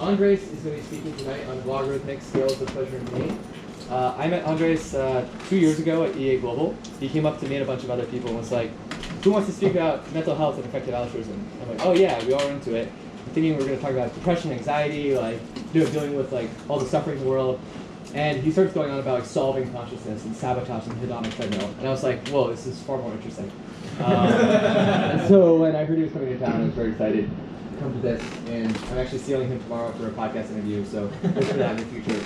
Andrés is going to be speaking tonight on logarithmic scales of pleasure and pain. I met Andrés 2 years ago at EA Global. He came up to me and a bunch of other people and was like, who wants to speak about mental health and effective altruism? I'm like, oh yeah, we all are into it. I'm thinking we're going to talk about depression, anxiety, like dealing with like all the suffering in the world. And he starts going on about like solving consciousness and sabotage and hedonic treadmill. And I was like, whoa, this is far more interesting. And so when I heard he was coming to town, I was very excited to come to this. And I'm actually stealing him tomorrow for a podcast interview, so look for that in the future.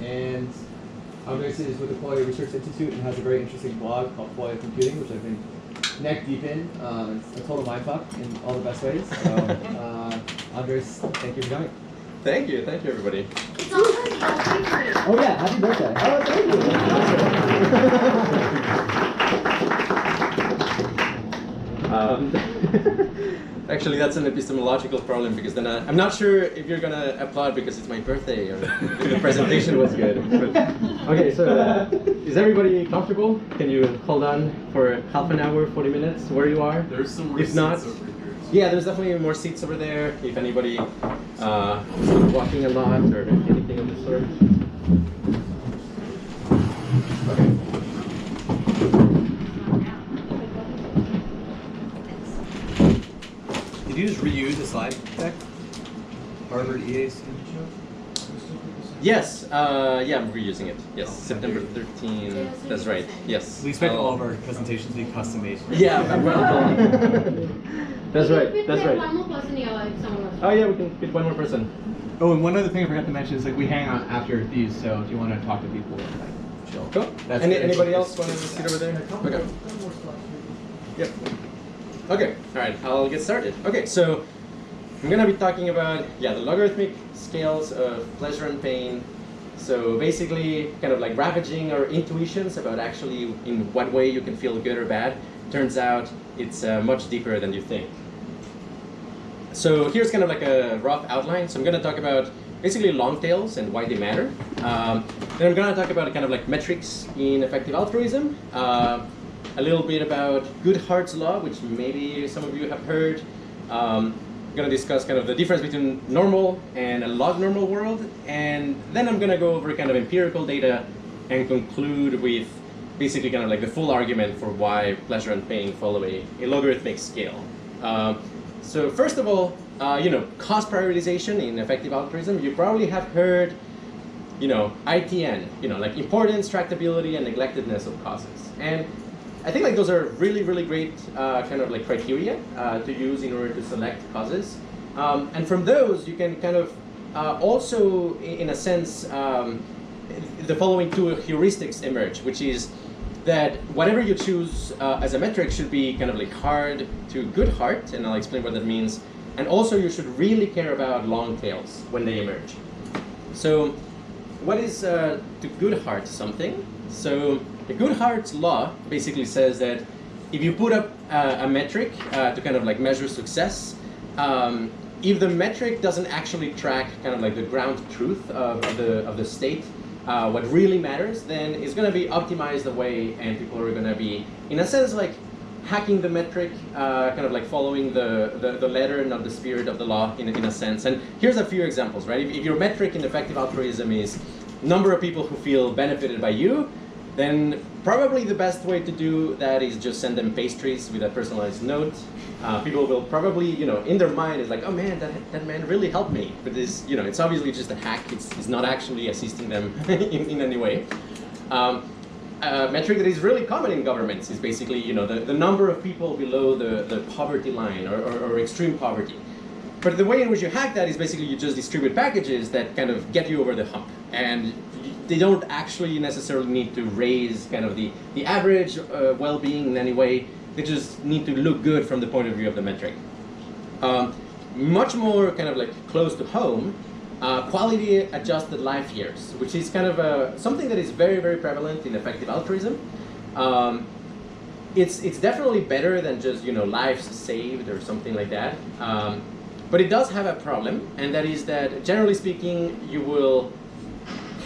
And Andrés is with the Qualia Research Institute and has a very interesting blog called Qualia Computing, which I've been neck deep in. It's a total mindfuck in all the best ways. So, Andrés, thank you for coming. Thank you, everybody. It's all birthday. Oh yeah, happy birthday. Oh, thank you. Actually, that's an epistemological problem because then I'm not sure if you're gonna applaud because it's my birthday or if the presentation was good. But, okay, so is everybody comfortable? Can you hold on for half an hour, 40 minutes, where you are? There's some more if seats not, over here. yeah, there's definitely more seats over there. If anybody is walking a lot or anything of the sort. Okay. Did you just reuse the slide deck? Harvard EA student show? Yes, yeah, I'm reusing it. Yes, September 13. That's right. Yes. We expect all of our presentations to be custom made. Yeah, well done. That's right. That's right. One more person here, if someone wants. Oh yeah, we can fit one more person. Oh, and one other thing I forgot to mention is like we hang out after these, so if you want to talk to people, like chill. Cool. That's Anybody else want to sit over there? Okay. Yep. Okay. All right. I'll get started. Okay. So I'm gonna be talking about the logarithmic scales of pleasure and pain. So basically, kind of like ravaging our intuitions about actually in what way you can feel good or bad. Turns out it's much deeper than you think. So here's kind of like a rough outline. So I'm going to talk about basically long tails and why they matter. Then I'm going to talk about kind of like metrics in effective altruism. A little bit about Goodhart's law, which maybe some of you have heard. I'm going to discuss kind of the difference between normal and a log-normal world. And then I'm going to go over kind of empirical data and conclude with basically kind of like the full argument for why pleasure and pain follow a logarithmic scale. So first of all, cost prioritization in effective altruism. You probably have heard, ITN, like importance, tractability, and neglectedness of causes. And I think like those are really, really great kind of like criteria to use in order to select causes. And from those, you can kind of also, in a sense, the following two heuristics emerge, which is that whatever you choose as a metric should be kind of like hard to Goodhart, and I'll explain what that means. And also you should really care about long tails when they emerge. So what is to Goodhart something? So the Goodhart's law basically says that if you put up a metric to kind of like measure success, if the metric doesn't actually track kind of like the ground truth of the state, what really matters then is going to be optimized away, and people are going to be, in a sense, like hacking the metric, kind of like following the letter, not the spirit of the law, in a sense. And here's a few examples, right? If your metric in effective altruism is number of people who feel benefited by you, then probably the best way to do that is just send them pastries with a personalized note. People will probably, in their mind is like, oh man, that man really helped me. But this, it's obviously just a hack. It's not actually assisting them in any way. A metric that is really common in governments is basically, the number of people below the poverty line or extreme poverty. But the way in which you hack that is basically you just distribute packages that kind of get you over the hump. And they don't actually necessarily need to raise kind of the average well-being in any way. They just need to look good from the point of view of the metric. Much more kind of like close to home, quality adjusted life years, which is kind of something that is very, very prevalent in effective altruism. It's definitely better than just lives saved or something like that. But it does have a problem, and that is that generally speaking, you will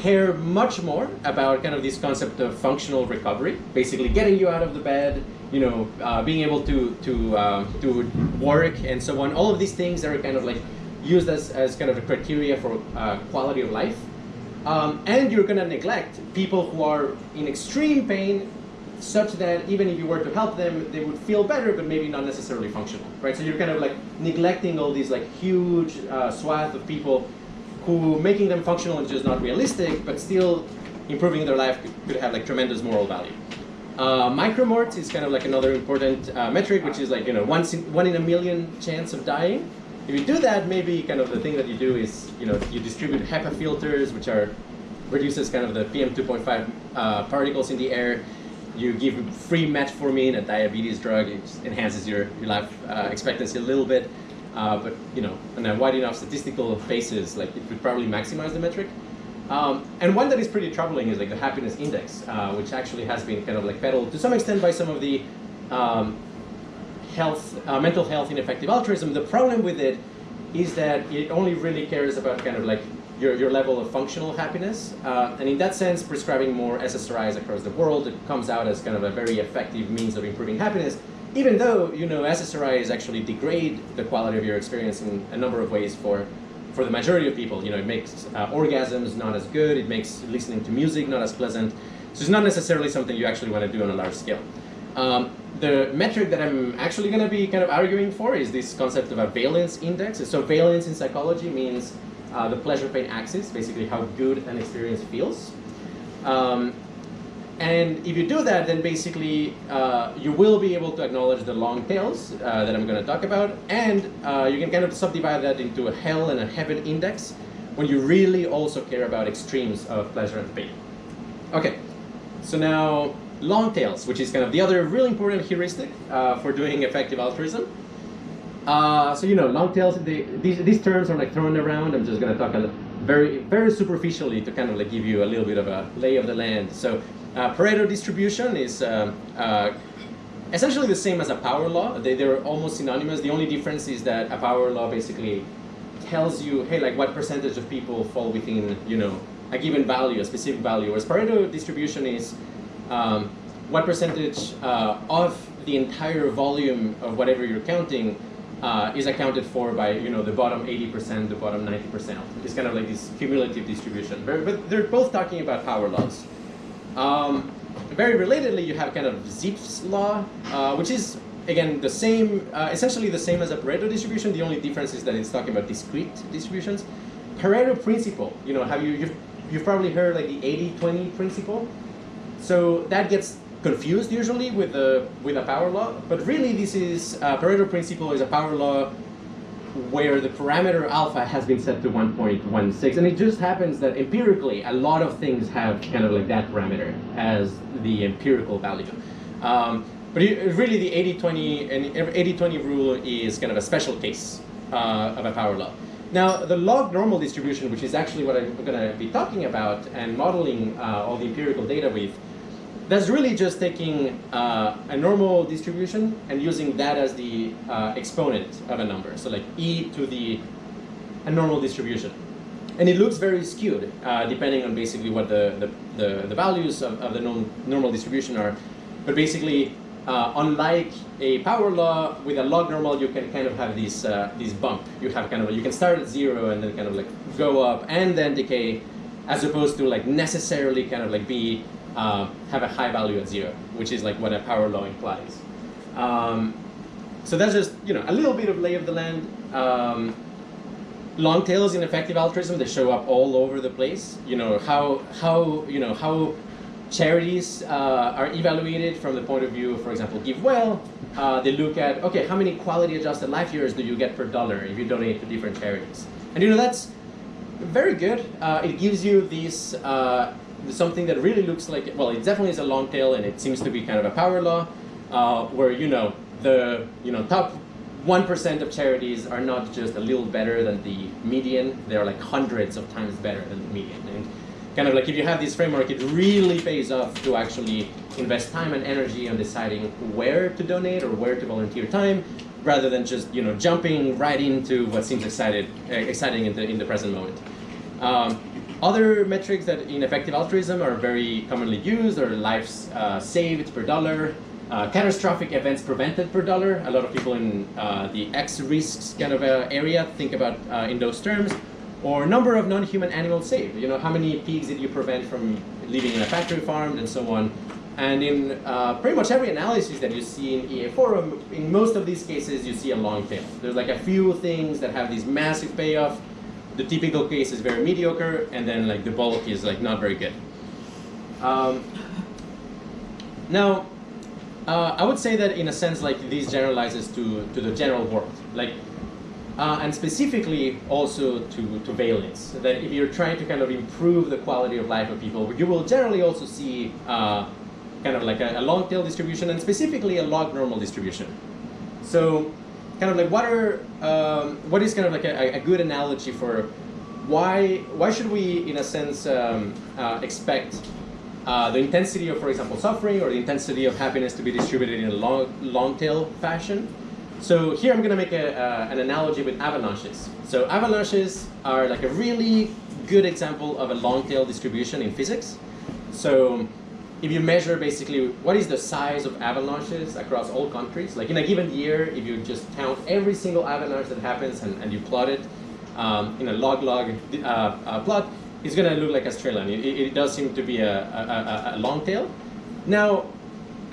care much more about kind of this concept of functional recovery, basically getting you out of the bed, being able to work and so on. All of these things are kind of like used as kind of a criteria for quality of life. And you're going to neglect people who are in extreme pain, such that even if you were to help them, they would feel better, but maybe not necessarily functional, right? So you're kind of like neglecting all these like huge swath of people who making them functional is just not realistic, but still improving their life could have like tremendous moral value. Micromort is kind of like another important metric, which is like, you know, one in a million chance of dying. If you do that, maybe kind of the thing that you do is, you know, you distribute HEPA filters, which reduces kind of the PM2.5 particles in the air. You give free metformin, a diabetes drug. It enhances your life expectancy a little bit. But, you know, on a wide enough statistical basis, like it would probably maximize the metric. And one that is pretty troubling is like the happiness index, which actually has been kind of like peddled to some extent by some of the mental health in effective altruism. The problem with it is that it only really cares about kind of like your level of functional happiness. And in that sense, prescribing more SSRIs across the world, it comes out as kind of a very effective means of improving happiness, even though, you know, SSRIs actually degrade the quality of your experience in a number of ways for the majority of people. You know, it makes orgasms not as good, it makes listening to music not as pleasant. So it's not necessarily something you actually want to do on a large scale. The metric that I'm actually going to be kind of arguing for is this concept of a valence index. So valence in psychology means the pleasure-pain axis, basically how good an experience feels. And if you do that, then basically you will be able to acknowledge the long tails that I'm going to talk about, and you can kind of subdivide that into a hell and a heaven index when you really also care about extremes of pleasure and pain. Okay, so now long tails, which is kind of the other really important heuristic for doing effective altruism. So, you know, long tails, these terms are like thrown around. I'm just going to talk very, very superficially to kind of like give you a little bit of a lay of the land. So Pareto distribution is essentially the same as a power law. They're almost synonymous. The only difference is that a power law basically tells you, hey, like what percentage of people fall within, you know, a given value, a specific value. Whereas Pareto distribution is what percentage of the entire volume of whatever you're counting is accounted for by, you know, the bottom 80%, the bottom 90%. It's kind of like this cumulative distribution. But they're both talking about power laws. Very relatedly, you have kind of Zipf's law, which is, again, the same, essentially the same as a Pareto distribution. The only difference is that it's talking about discrete distributions. Pareto principle, you know, you've probably heard like the 80-20 principle. So that gets confused usually with a power law, but really this is Pareto principle is a power law where the parameter alpha has been set to 1.16, and it just happens that empirically a lot of things have kind of like that parameter as the empirical value. But really the 80-20 and 80-20 rule is kind of a special case of a power law. Now the log-normal distribution, which is actually what I'm going to be talking about and modeling all the empirical data with, that's really just taking a normal distribution and using that as the exponent of a number. So like e to a normal distribution. And it looks very skewed depending on basically what the values of the normal distribution are. But basically, unlike a power law, with a log normal, you can kind of have this bump. You have kind of, you can start at 0 and then kind of like go up and then decay, as opposed to like necessarily kind of like be have a high value at 0, which is like what a power law implies. So that's just, you know, a little bit of lay of the land. Long tails in effective altruism, they show up all over the place. You know, how charities are evaluated from the point of view, for example, GiveWell. They look at, okay, how many quality adjusted life years do you get per dollar if you donate to different charities? And you know, that's very good. It gives you this something that really looks like, well, it definitely is a long tail, and it seems to be kind of a power law, where, you know, the top 1% of charities are not just a little better than the median, they're like hundreds of times better than the median. And kind of like if you have this framework, it really pays off to actually invest time and energy on deciding where to donate or where to volunteer time, rather than just, you know, jumping right into what seems exciting in the present moment. Other metrics that in effective altruism are very commonly used are lives saved per dollar, catastrophic events prevented per dollar. A lot of people in the X risks kind of area think about in those terms. Or number of non-human animals saved. You know, how many pigs did you prevent from living in a factory farm and so on. And in pretty much every analysis that you see in EA Forum, in most of these cases you see a long tail. There's like a few things that have these massive payoff. The typical case is very mediocre, and then like the bulk is like not very good. Now, I would say that in a sense, like this generalizes to the general world, like, and specifically also to valence. That if you're trying to kind of improve the quality of life of people, you will generally also see kind of like a long tail distribution, and specifically a log normal distribution. So, kind of like what is kind of like a good analogy for why should we, in a sense, expect the intensity of, for example, suffering or the intensity of happiness to be distributed in a long tail fashion? So here I'm going to make an analogy with avalanches. So avalanches are like a really good example of a long tail distribution in physics. So if you measure basically what is the size of avalanches across all countries, like in a given year, if you just count every single avalanche that happens and you plot it in a log plot, it's going to look like a straight line. It does seem to be a long tail. Now,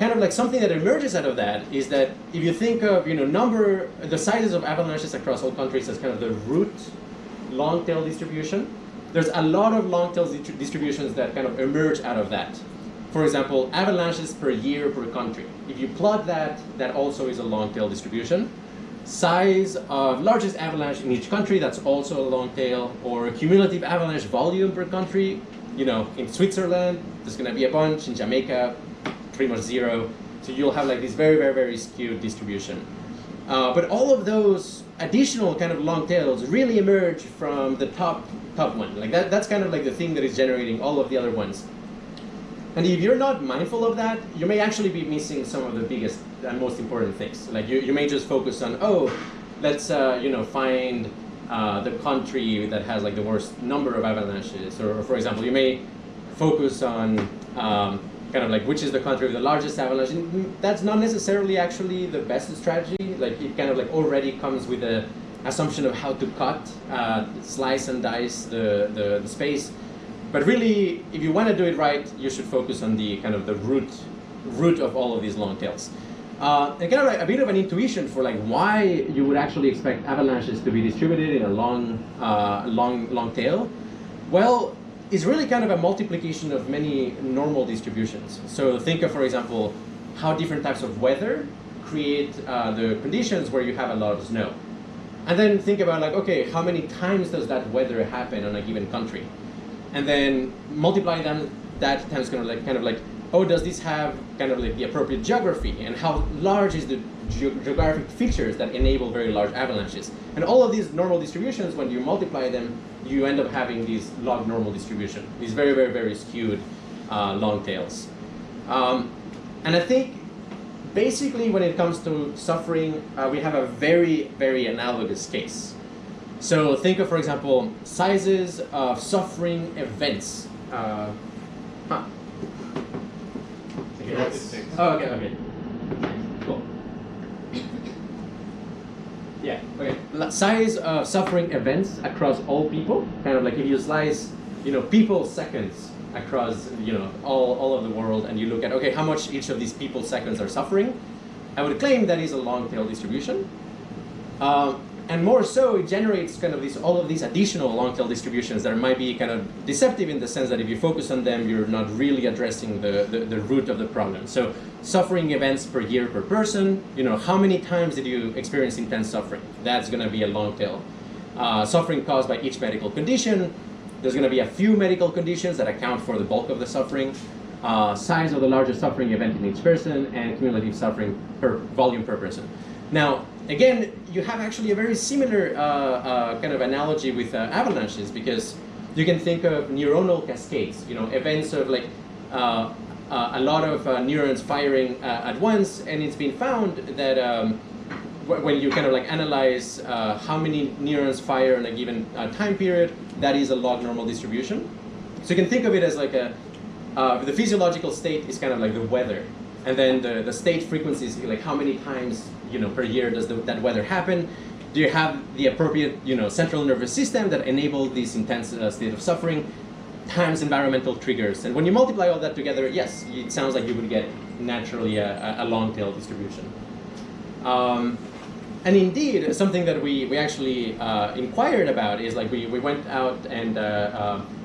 kind of like something that emerges out of that is that if you think of the sizes of avalanches across all countries as kind of the root long tail distribution, there's a lot of long tail distributions that kind of emerge out of that. For example, avalanches per year per country. If you plot that, that also is a long tail distribution. Size of largest avalanche in each country, that's also a long tail. Or cumulative avalanche volume per country. You know, in Switzerland, there's going to be a bunch. In Jamaica, pretty much zero. So you'll have like this very, very, very skewed distribution. But all of those additional kind of long tails really emerge from the top one. Like that's kind of like the thing that is generating all of the other ones. And if you're not mindful of that, you may actually be missing some of the biggest and most important things. Like you may just focus on, oh, let's find the country that has like the worst number of avalanches. Or for example, you may focus on kind of like which is the country with the largest avalanche. And that's not necessarily actually the best strategy. Like it kind of like already comes with the assumption of how to cut, slice and dice the space. But really, if you want to do it right, you should focus on the kind of the root of all of these long tails. And kind of like a bit of an intuition for like why you would actually expect avalanches to be distributed in a long tail. Well, it's really kind of a multiplication of many normal distributions. So think of, for example, how different types of weather create the conditions where you have a lot of snow. And then think about like, okay, how many times does that weather happen on a given country? And then multiply that times kind of like, oh, does this have kind of like the appropriate geography, and how large is the geographic features that enable very large avalanches? And all of these normal distributions, when you multiply them, you end up having these log normal distribution, these very, very, very skewed long tails. And I think basically when it comes to suffering, we have a very, very analogous case. So think of, for example, sizes of suffering events. Okay, okay. Cool. Yeah, okay. Size of suffering events across all people. Kind of like if you slice, people seconds across, all of the world, and you look at, okay, how much each of these people seconds are suffering, I would claim that is a long tail distribution. And more so, it generates kind of all of these additional long tail distributions that might be kind of deceptive in the sense that if you focus on them, you're not really addressing the root of the problem. So suffering events per year per person, how many times did you experience intense suffering? That's going to be a long tail. Suffering caused by each medical condition, there's going to be a few medical conditions that account for the bulk of the suffering. Size of the largest suffering event in each person, and cumulative suffering per volume per person. Now, again, you have actually a very similar kind of analogy with avalanches, because you can think of neuronal cascades, events of like a lot of neurons firing at once, and it's been found that when you kind of like analyze how many neurons fire in a given time period, that is a log normal distribution. So you can think of it as like the physiological state is kind of like the weather And then the state frequencies, like how many times per year does that weather happen? Do you have the appropriate central nervous system that enable this intense state of suffering? Times environmental triggers. And when you multiply all that together, yes, it sounds like you would get naturally a long tail distribution. And indeed, something that we actually inquired about is like we went out and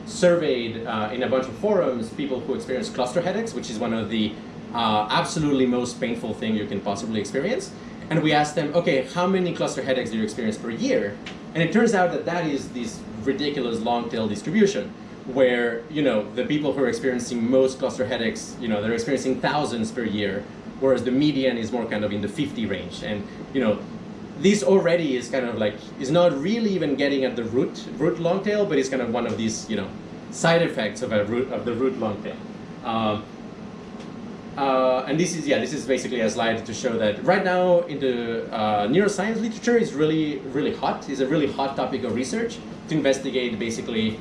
surveyed in a bunch of forums people who experience cluster headaches, which is one of the absolutely most painful thing you can possibly experience. And we asked them, okay, how many cluster headaches do you experience per year? And it turns out that that is this ridiculous long tail distribution, where the people who are experiencing most cluster headaches, they're experiencing thousands per year, whereas the median is more kind of in the 50 range. And this already is kind of like, is not really even getting at the root long tail, but it's kind of one of these side effects of the root long tail. And this is basically a slide to show that right now in the neuroscience literature is really, really hot. It's a really hot topic of research to investigate basically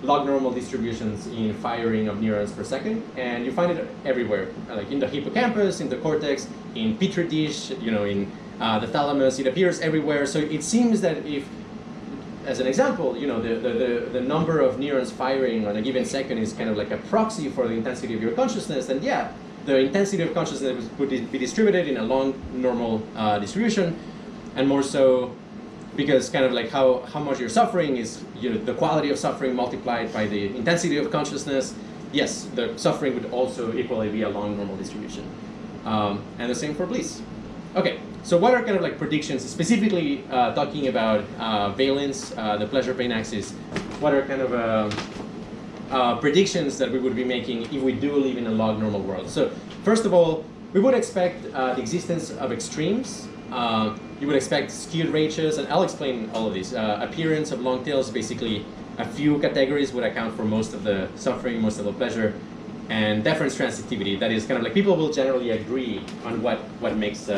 log-normal distributions in firing of neurons per second. And you find it everywhere, like in the hippocampus, in the cortex, in petri dish, in the thalamus. It appears everywhere. So it seems that if, as an example, the number of neurons firing on a given second is kind of like a proxy for the intensity of your consciousness, then yeah, the intensity of consciousness would be distributed in a long normal distribution, and more so because kind of like how much you're suffering is the quality of suffering multiplied by the intensity of consciousness. Yes, the suffering would also equally be a long normal distribution. And the same for bliss. Okay, so what are kind of like predictions, specifically talking about valence, the pleasure-pain axis? What are kind of predictions that we would be making if we do live in a log normal world? So first of all, we would expect the existence of extremes. You would expect skewed ratios, and I'll explain all of these. Appearance of long tails, basically a few categories would account for most of the suffering, most of the pleasure, and deference transitivity. That is kind of like people will generally agree on what makes,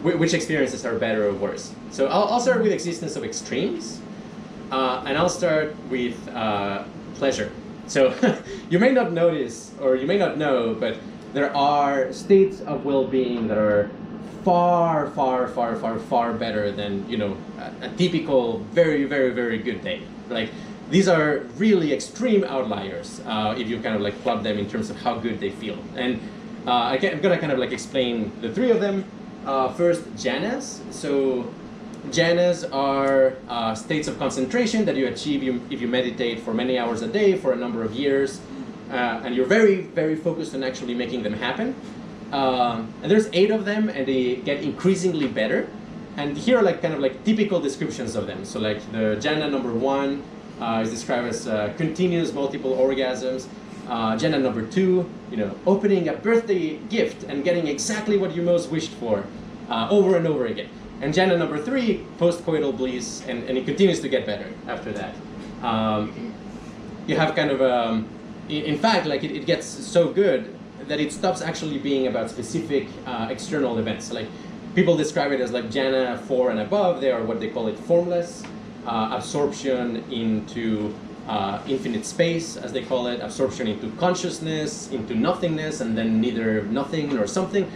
which experiences are better or worse. So I'll start with existence of extremes, and I'll start with pleasure. So you may not notice, or you may not know, but there are states of well-being that are far, far, far, far, far better than a typical very, very, very good day. Like these are really extreme outliers if you kind of like plot them in terms of how good they feel. And I'm gonna kind of like explain the three of them. First, jhanas. So jhanas are states of concentration that you achieve if you meditate for many hours a day for a number of years, and you're very, very focused on actually making them happen. And there's 8 of them, and they get increasingly better. And here are like kind of like typical descriptions of them. So like the jhana number 1 is described as continuous multiple orgasms. Jhana number 2, opening a birthday gift and getting exactly what you most wished for over and over again. And jhana number 3, post-coital bliss, and it continues to get better after that. You have kind of, in fact, like it gets so good that it stops actually being about specific external events. Like people describe it as like jhana 4 and above. They are what they call it formless, absorption into infinite space, as they call it, absorption into consciousness, into nothingness, and then neither nothing nor something.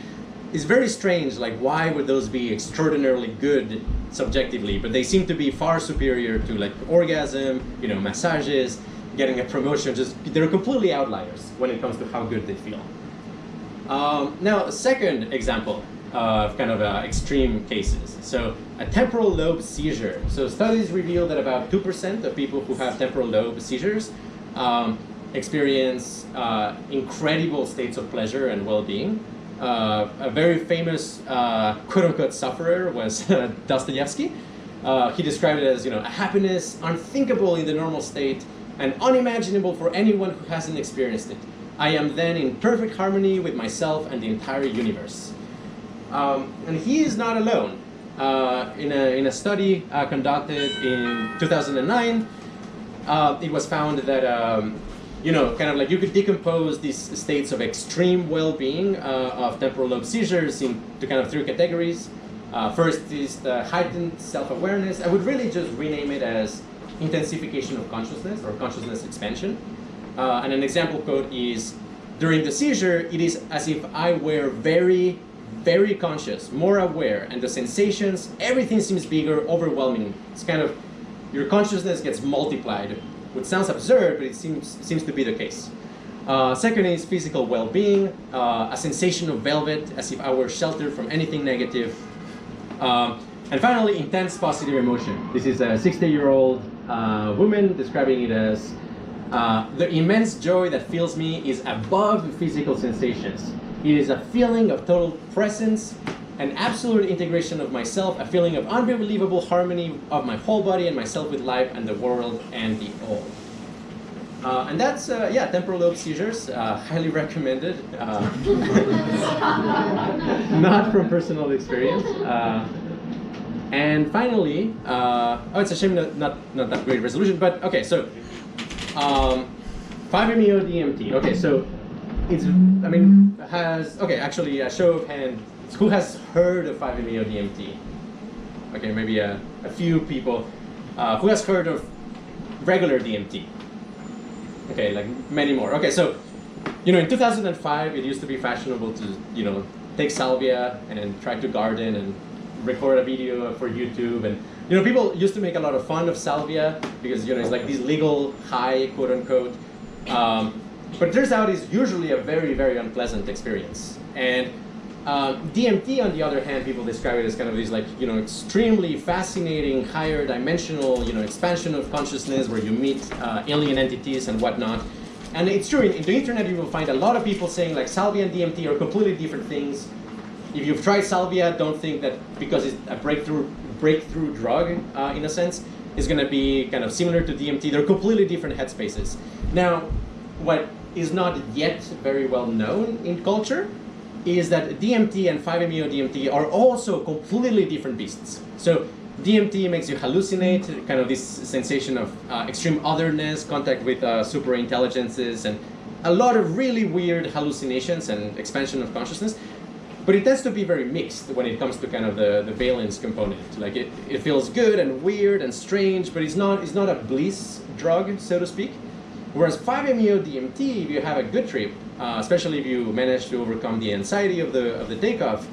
It's very strange, like why would those be extraordinarily good subjectively, but they seem to be far superior to like orgasm, massages, getting a promotion. Just they're completely outliers when it comes to how good they feel. Now, a second example of kind of extreme cases. So a temporal lobe seizure. So studies reveal that about 2% of people who have temporal lobe seizures experience incredible states of pleasure and well-being. A very famous quote-unquote sufferer was Dostoevsky. He described it as a happiness unthinkable in the normal state and unimaginable for anyone who hasn't experienced it. I am then in perfect harmony with myself and the entire universe. And he is not alone. In a study conducted in 2009, it was found that kind of like you could decompose these states of extreme well-being of temporal lobe seizures into kind of 3 categories. First is the heightened self-awareness. I would really just rename it as intensification of consciousness or consciousness expansion. And an example quote is, during the seizure, it is as if I were very, very conscious, more aware, and the sensations, everything seems bigger, overwhelming. It's kind of, your consciousness gets multiplied, which sounds absurd, but it seems to be the case. Second is physical well-being, a sensation of velvet, as if I were sheltered from anything negative. And finally, intense positive emotion. This is a 60-year-old woman describing it as, the immense joy that fills me is above physical sensations. It is a feeling of total presence, an absolute integration of myself, a feeling of unbelievable harmony of my whole body and myself with life and the world and the all. And that's, yeah, temporal lobe seizures, highly recommended. Not from personal experience. And finally, oh, it's a shame not that great resolution, but okay, so 5-MeO-DMT. Okay, so it's, I mean, okay, actually, a show of hands, who has heard of 5-MeO-DMT? Okay, maybe a few people. Who has heard of regular DMT? Okay, like many more. Okay, so, you know, in 2005, it used to be fashionable to, you know, take salvia and try to garden and record a video for YouTube. And, you know, people used to make a lot of fun of salvia because, you know, it's like this legal high, quote unquote. But it turns out it's usually a very, very unpleasant experience. And DMT, on the other hand, people describe it as kind of this, like, you know, extremely fascinating, higher dimensional, you know, expansion of consciousness where you meet alien entities and whatnot. And it's true, in the internet you will find a lot of people saying like salvia and DMT are completely different things. If you've tried salvia, don't think that because it's a breakthrough drug, in a sense, is going to be kind of similar to DMT. They're completely different headspaces. Now, what is not yet very well known in culture is that DMT and 5-MeO-DMT are also completely different beasts. So DMT makes you hallucinate, kind of this sensation of extreme otherness, contact with super intelligences, and a lot of really weird hallucinations and expansion of consciousness. But it tends to be very mixed when it comes to kind of the valence component. Like it feels good and weird and strange, but it's not a bliss drug, so to speak. Whereas 5-MeO-DMT, if you have a good trip, especially if you manage to overcome the anxiety of the takeoff,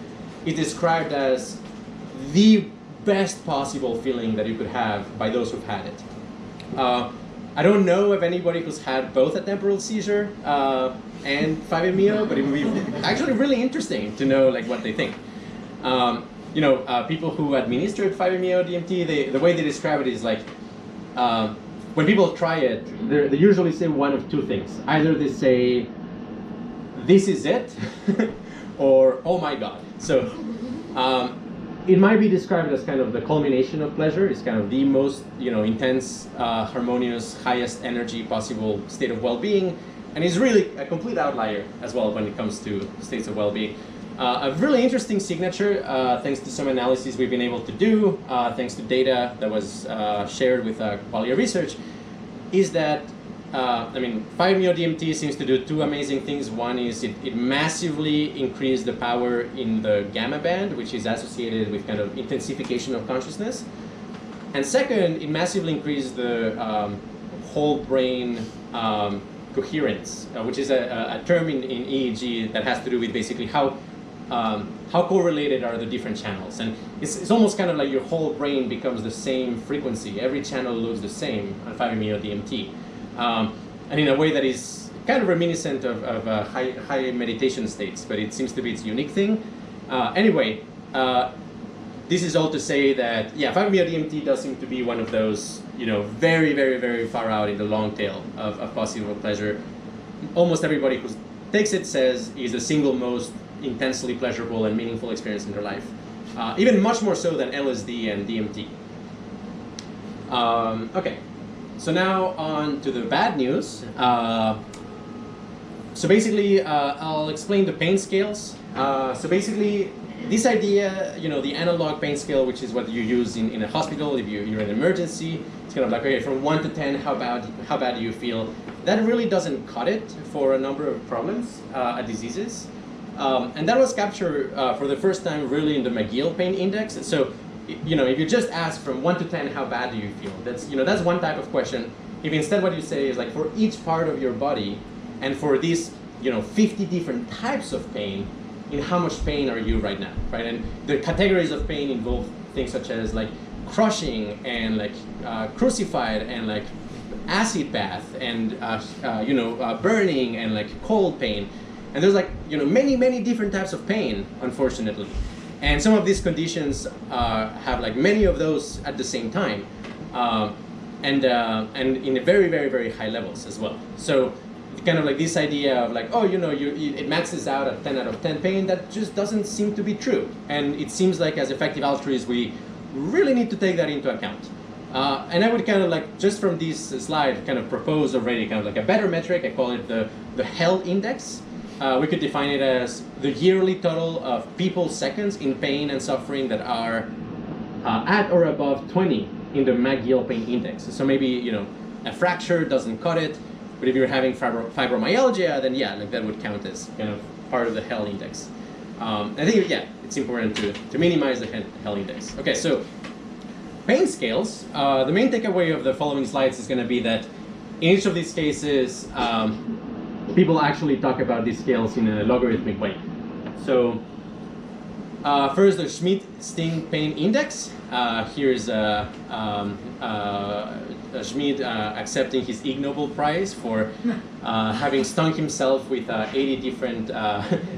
is described as the best possible feeling that you could have by those who've had it. I don't know of anybody who's had both a temporal seizure and 5-MeO, but it would be actually really interesting to know like what they think. You know, people who administered 5-MeO-DMT, the way they describe it is like, when people try it, they usually say one of two things. Either they say, this is it, or oh my god. So it might be described as kind of the culmination of pleasure. It's kind of the most, you know, intense, harmonious, highest energy possible state of well-being. And it's really a complete outlier as well when it comes to states of well-being. A really interesting signature, thanks to some analyses we've been able to do, thanks to data that was shared with Qualia Research, is that, I mean, 5-MeO-DMT seems to do two amazing things. One is it massively increased the power in the gamma band, which is associated with kind of intensification of consciousness. And second, it massively increased the whole brain coherence, which is a term in EEG that has to do with basically how correlated are the different channels. And it's almost kind of like your whole brain becomes the same frequency. Every channel looks the same on 5-MeO-DMT. And in a way that is kind of reminiscent of high meditation states, but it seems to be its unique thing. Anyway, this is all to say that, yeah, 5-MeO-DMT does seem to be one of those, you know, very, very, very far out in the long tail of possible pleasure. Almost everybody who takes it says is the single most intensely pleasurable and meaningful experience in their life. Even much more so than LSD and DMT. Okay, so now on to the bad news. So basically, I'll explain the pain scales. So basically, this idea, you know, the analog pain scale, which is what you use in a hospital if you're in an emergency, it's kind of like, okay, from 1 to 10, how bad do you feel? That really doesn't cut it for a number of problems, diseases. And that was captured for the first time really in the McGill Pain Index. And so, you know, if you just ask from 1 to 10, how bad do you feel? That's, you know, that's one type of question. If instead what you say is like for each part of your body and for this 50 different types of pain, in how much pain are you right now, right? And the categories of pain involve things such as like crushing and like crucified and like acid bath and burning and like cold pain. And there's like many different types of pain, unfortunately. And some of these conditions have like many of those at the same time, and in very high levels as well. So kind of like this idea of like, it maxes out at 10 out of 10 pain, that just doesn't seem to be true. And it seems like as effective altruists, we really need to take that into account. And I would kind of like, just from this slide, kind of propose already kind of like a better metric. I call it the hell index. We could define it as the yearly total of people seconds in pain and suffering that are at or above 20 in the McGill pain index. So maybe a fracture doesn't cut it, but if you're having fibromyalgia, then yeah, like that would count as kind of part of the hell index. I think it's important to minimize the hell index. Okay, so pain scales. The main takeaway of the following slides is going to be that in each of these cases, people actually talk about these scales in a logarithmic way. So first, the Schmidt-Sting pain index. Here's Schmidt accepting his Ig Nobel Prize for having stung himself with 80 different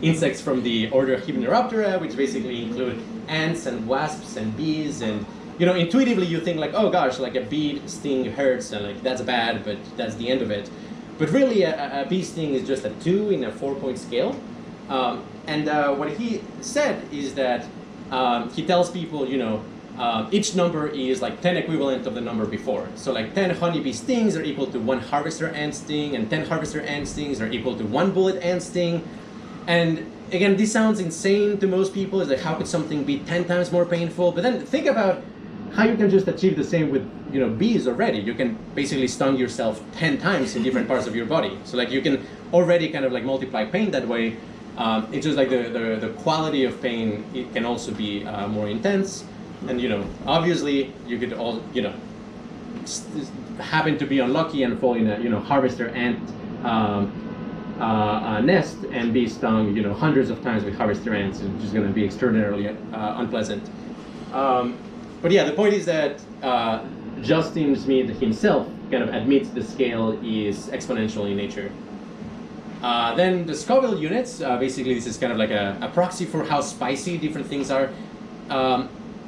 insects from the order Hypneroptera, which basically include ants and wasps and bees. And intuitively you think like, oh gosh, like a bee sting hurts and like that's bad, but that's the end of it. But really, a bee sting is just a 2 in a 4-point scale. And what he said is that he tells people, each number is like 10 equivalent of the number before. So like 10 honeybee stings are equal to 1 harvester ant sting, and 10 harvester ant stings are equal to 1 bullet ant sting. And again, this sounds insane to most people. It's like, how could something be 10 times more painful? But then think about how you can just achieve the same with bees already. You can basically stung yourself 10 times in different parts of your body. So like you can already kind of like multiply pain that way. It's just like the quality of pain, it can also be more intense. And obviously you could all happen to be unlucky and fall in a harvester ant nest and be stung hundreds of times with harvester ants, which is going to be extraordinarily unpleasant. But yeah, the point is that Justin Schmidt himself kind of admits the scale is exponential in nature. Then the Scoville units, basically this is kind of like a proxy for how spicy different things are.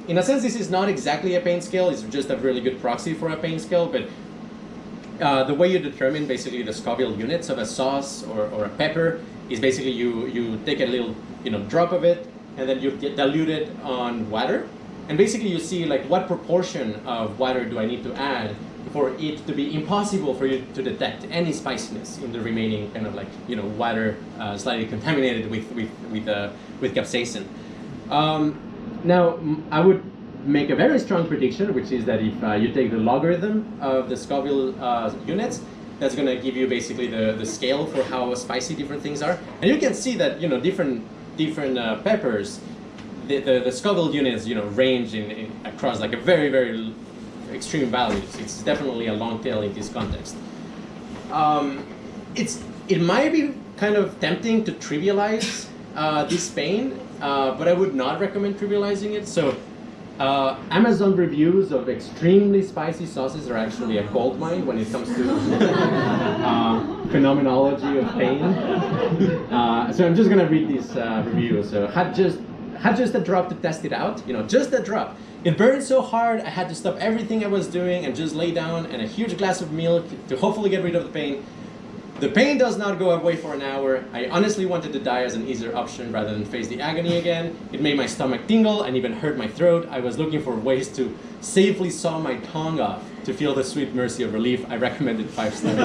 In a sense, this is not exactly a pain scale, it's just a really good proxy for a pain scale, but the way you determine basically the Scoville units of a sauce or a pepper is basically you take a little drop of it and then you dilute it on water. And basically you see like what proportion of water do I need to add for it to be impossible for you to detect any spiciness in the remaining kind of like water slightly contaminated with capsaicin. Now I would make a very strong prediction, which is that if you take the logarithm of the Scoville units, that's going to give you basically the scale for how spicy different things are. And you can see that different peppers. The Scoville units, range across like a very extreme values. It's definitely a long tail in this context. It might be kind of tempting to trivialize this pain, but I would not recommend trivializing it. So Amazon reviews of extremely spicy sauces are actually a gold mine when it comes to phenomenology of pain. So I'm just gonna read this review. So had just a drop to test it out, just a drop. It burned so hard I had to stop everything I was doing and just lay down and a huge glass of milk to hopefully get rid of the pain. The pain does not go away for an hour. I honestly wanted to die as an easier option rather than face the agony again. It made my stomach tingle and even hurt my throat. I was looking for ways to safely saw my tongue off to feel the sweet mercy of relief. I recommended 5 stars.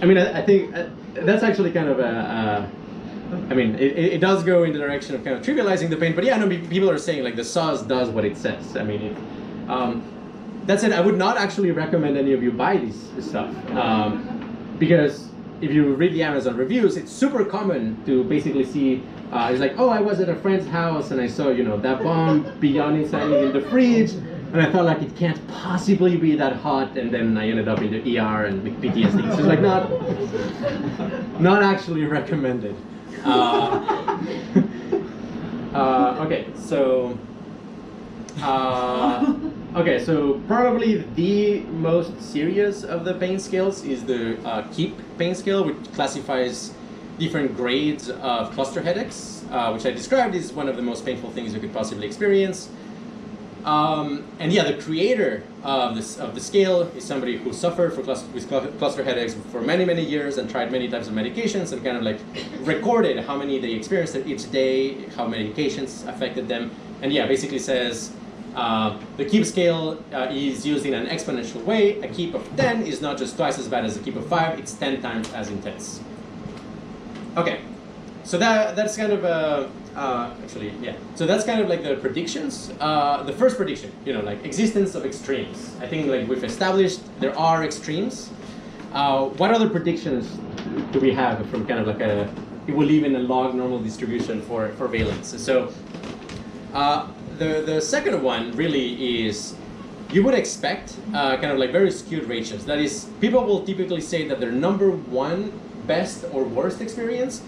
I think that's actually kind of it does go in the direction of kind of trivializing the pain, but yeah, people are saying like the sauce does what it says. That said, I would not actually recommend any of you buy this stuff. Because if you read the Amazon reviews, it's super common to basically see, it's like, oh, I was at a friend's house and I saw, that bomb beyond inside in the fridge. And I felt like it can't possibly be that hot, and then I ended up in the ER and with PTSD. So it's like not actually recommended. Okay, so probably the most serious of the pain scales is the KEEP pain scale, which classifies different grades of cluster headaches, which I described is one of the most painful things you could possibly experience. And yeah, the creator of the scale is somebody who suffered with cluster headaches for many, many years and tried many types of medications and kind of like recorded how many they experienced each day, how medications affected them. And yeah, basically says the KEEP scale is used in an exponential way. A KEEP of 10 is not just twice as bad as a KEEP of 5, it's 10 times as intense. Okay, so that's kind of actually, yeah. So that's kind of like the predictions. The first prediction, like existence of extremes. I think like we've established there are extremes. What other predictions do we have from kind of like if we live in a log normal distribution for valence? So the second one really is you would expect kind of like very skewed ratios. That is, people will typically say that their number one best or worst experience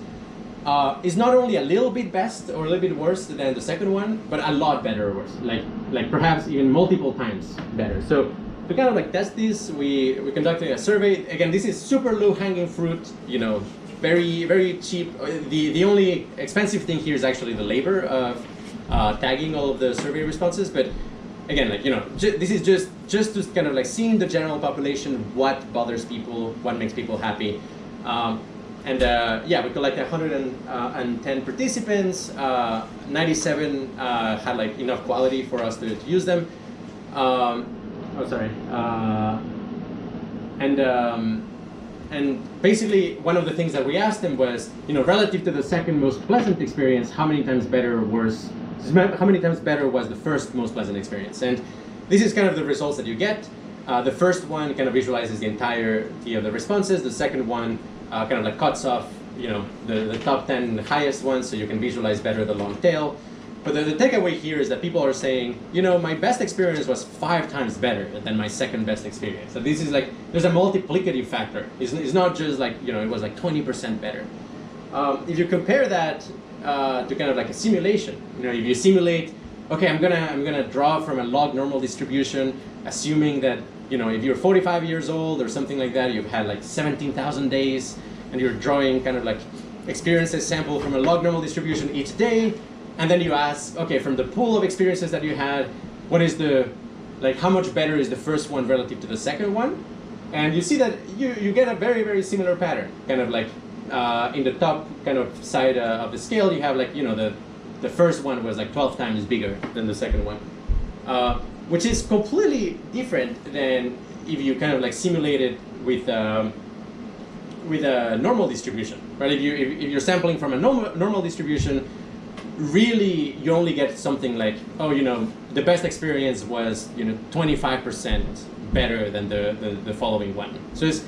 is not only a little bit best or a little bit worse than the second one, but a lot better or worse, like perhaps even multiple times better. So to kind of like test this, we conducted a survey. Again, this is super low hanging fruit, very, very cheap. The only expensive thing here is actually the labor of tagging all of the survey responses. But again, like, this is just to kind of like seeing the general population, what bothers people, what makes people happy. Yeah, we collected 110 participants. 97 had like enough quality for us to use them. And basically, one of the things that we asked them was, relative to the second most pleasant experience, how many times better or worse? How many times better was the first most pleasant experience? And this is kind of the results that you get. The first one kind of visualizes the entirety of the responses. The second one kind of like cuts off, the top 10 highest ones, so you can visualize better the long tail. But the takeaway here is that people are saying, my best experience was 5 times better than my second best experience. So this is like, there's a multiplicative factor. It's not just like, it was like 20% better. If you compare that to kind of like a simulation, if you simulate, okay, I'm gonna draw from a log normal distribution, assuming that, if you're 45 years old or something like that, you've had like 17,000 days, and you're drawing kind of like experiences sample from a log normal distribution each day, and then you ask, okay, from the pool of experiences that you had, what is how much better is the first one relative to the second one? And you see that you get a very, very similar pattern. Kind of like in the top kind of side of the scale, you have like, the first one was like 12 times bigger than the second one. Which is completely different than if you kind of like simulate it with a normal distribution, right? If you're sampling from a normal distribution, really you only get something like, the best experience was 25% better than the following one. So it's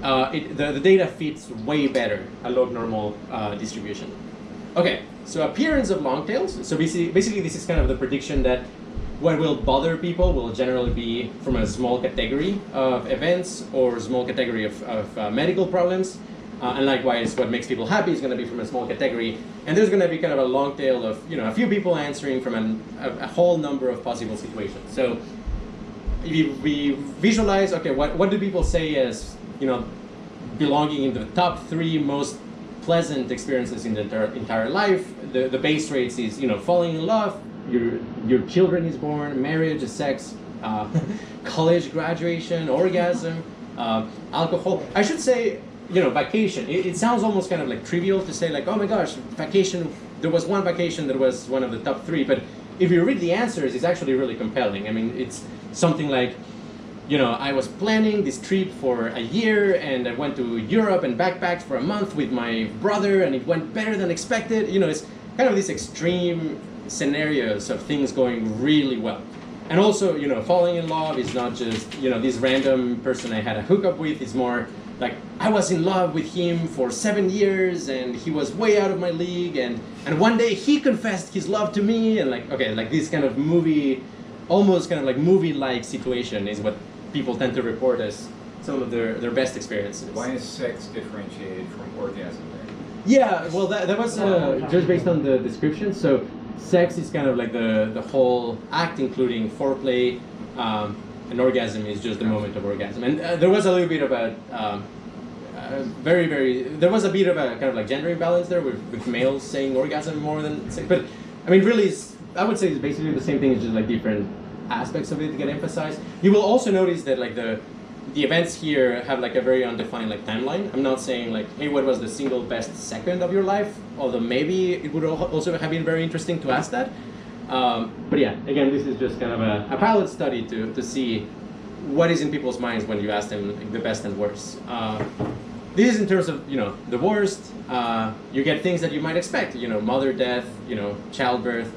the data fits way better a log normal distribution. Okay, so appearance of long tails. So basically this is kind of the prediction that what will bother people will generally be from a small category of events or small category of medical problems. And likewise, what makes people happy is going to be from a small category. And there's going to be kind of a long tail of a few people answering from a whole number of possible situations. So if we visualize, okay, what do people say as belonging in the top 3 most pleasant experiences in the entire life? The base rates is falling in love, your children is born, marriage, sex, college graduation, orgasm, alcohol. I should say, vacation. It sounds almost kind of like trivial to say like, oh my gosh, vacation. There was one vacation that was one of the top 3, but if you read the answers, it's actually really compelling. I mean, it's something like, I was planning this trip for a year, and I went to Europe and backpacked for a month with my brother, and it went better than expected. It's kind of these extreme scenarios of things going really well. And also, falling in love is not just, this random person I had a hookup with. It's more like, I was in love with him for 7 years, and he was way out of my league, and one day he confessed his love to me, and like, okay, like this kind of movie almost kind of like movie-like situation is what people tend to report as some of their best experiences. Why is sex differentiated from orgasm then? Yeah, well, that was just based on the description. So sex is kind of like the whole act, including foreplay. An orgasm is just the moment of orgasm. And there was a little bit of a there was a bit of a kind of like gender imbalance there with males saying orgasm more than sex. But I mean, really, I would say it's basically the same thing. It's just like different aspects of it get emphasized. You will also notice that like the events here have like a very undefined like timeline. I'm not saying like, hey, what was the single best second of your life? Although maybe it would also have been very interesting to ask that. But yeah, again, this is just kind of a pilot study to see what is in people's minds when you ask them like, the best and worst. This is in terms of, you know, the worst. You get things that you might expect, you know, mother death, you know, childbirth.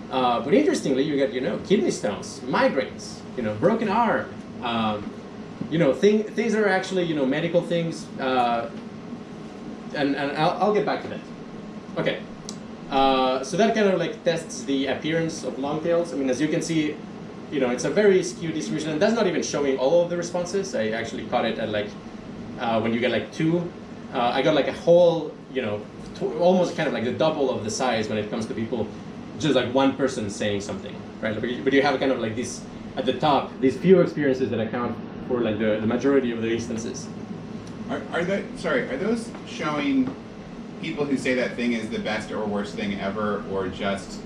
But interestingly, you get, you know, kidney stones, migraines, you know, broken arm. You know, things that are actually, you know, medical things. And I'll get back to that. Okay. So that kind of like tests the appearance of long tails. I mean, as you can see, you know, it's a very skewed distribution, and that's not even showing all of the responses. I actually caught it at like, when you get like 2, I got like a whole, you know, almost kind of like the double of the size when it comes to people, just like one person saying something, right? But you have kind of like this, at the top, these few experiences that account for like the majority of the instances. Are those showing people who say that thing is the best or worst thing ever, or just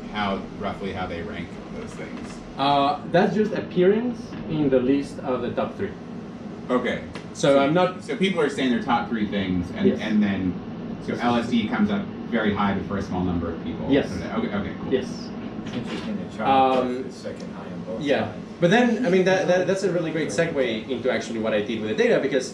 roughly how they rank those things? That's just appearance in the list of the top 3. Okay. So I'm not. So people are saying their top 3 things, and Yes. and then so LSD comes up very high, but for a small number of people. Yes. So okay, cool. Yes. It's interesting that childbirth is second high on both Yeah. sides. But then, I mean, that's a really great segue into actually what I did with the data, because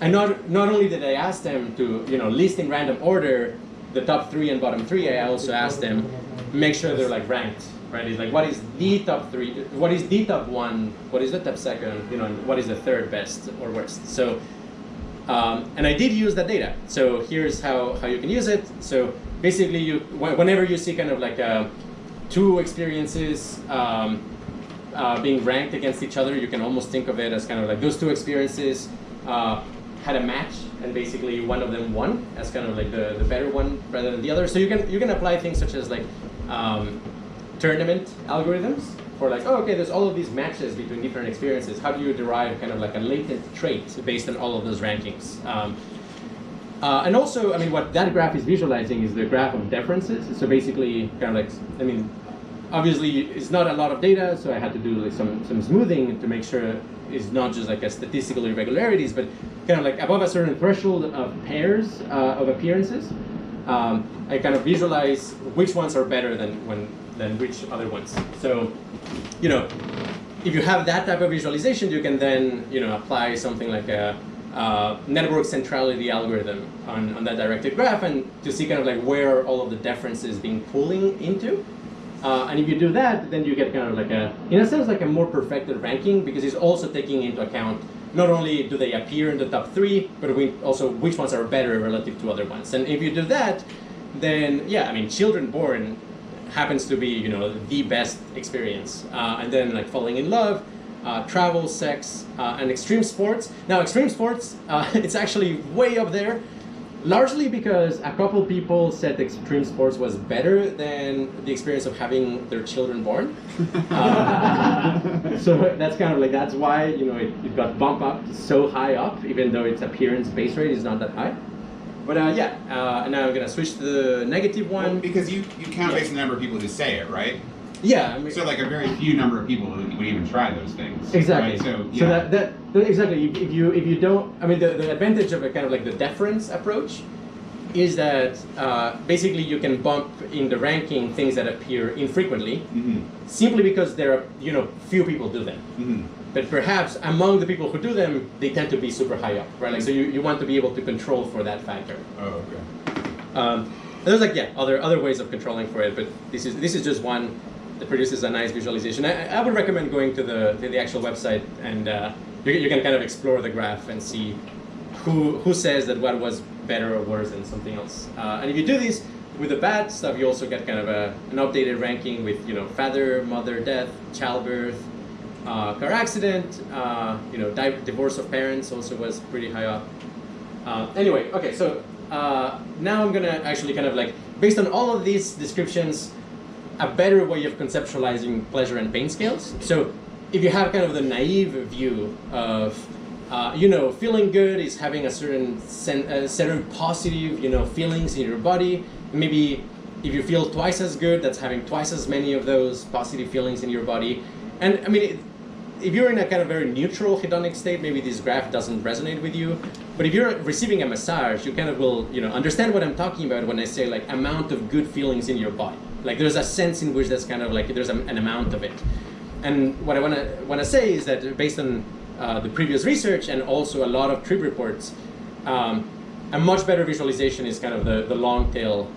I not only did I ask them to, you know, list in random order the top 3 and bottom 3, I also asked them make sure they're like ranked, right? It's like, what is the top 3, what is the top 1, what is the top 2nd, you know, and what is the 3rd best or worst. So, and I did use that data. So here's how you can use it. So basically, whenever you see kind of like 2 experiences being ranked against each other, you can almost think of it as kind of like those 2 experiences had a match, and basically one of them won as kind of like the better one rather than the other. So you can apply things such as like tournament algorithms for like, oh, okay, there's all of these matches between different experiences. How do you derive kind of like a latent trait based on all of those rankings? And also, I mean, what that graph is visualizing is the graph of differences. So basically, kind of like, I mean, obviously it's not a lot of data, so I had to do like some smoothing to make sure it's not just like a statistical irregularities, but kind of like above a certain threshold of pairs of appearances, I kind of visualize which ones are better than which other ones. So, you know, if you have that type of visualization, you can then, you know, apply something like a network centrality algorithm on that directed graph, and to see kind of like where all of the differences being pulling into. And if you do that, then you get kind of like in a sense, like a more perfected ranking, because it's also taking into account not only do they appear in the top 3, but also which ones are better relative to other ones. And if you do that, then yeah, I mean, children born happens to be, you know, the best experience. And then like falling in love, travel, sex, and extreme sports. Now, extreme sports, it's actually way up there. Largely because a couple people said extreme sports was better than the experience of having their children born. So that's kind of like, that's why, you know, it got bumped up so high up, even though its appearance base rate is not that high. But yeah, and now I'm gonna switch to the negative one. Well, because you count based on the number of people who say it, right? Yeah, I mean, So like a very few number of people would even try those things. exactly. Right? So So yeah. that exactly. If you don't, I mean, the advantage of a kind of like the deference approach is that basically you can bump in the ranking things that appear infrequently, simply because there are, you know, few people do them. But perhaps among the people who do them, they tend to be super high up, right? Like, so you want to be able to control for that factor. Oh, okay. There's like, yeah, other ways of controlling for it, but this is just one that produces a nice visualization. I would recommend going to the actual website, and you can kind of explore the graph and see who says that what was better or worse than something else. And if you do this, with the bad stuff, you also get kind of an updated ranking with, you know, father, mother death, childbirth, car accident, you know, divorce of parents also was pretty high up. Anyway, okay, so now I'm gonna actually kind of like, based on all of these descriptions, a better way of conceptualizing pleasure and pain scales. So if you have kind of the naive view of, you know, feeling good is having a certain positive, you know, feelings in your body. Maybe if you feel twice as good, that's having twice as many of those positive feelings in your body. And I mean, if you're in a kind of very neutral hedonic state, maybe this graph doesn't resonate with you. But if you're receiving a massage, you kind of will, you know, understand what I'm talking about when I say like amount of good feelings in your body. Like there's a sense in which that's kind of like there's an amount of it. And what I want to say is that based on the previous research and also a lot of trip reports, a much better visualization is kind of the long tail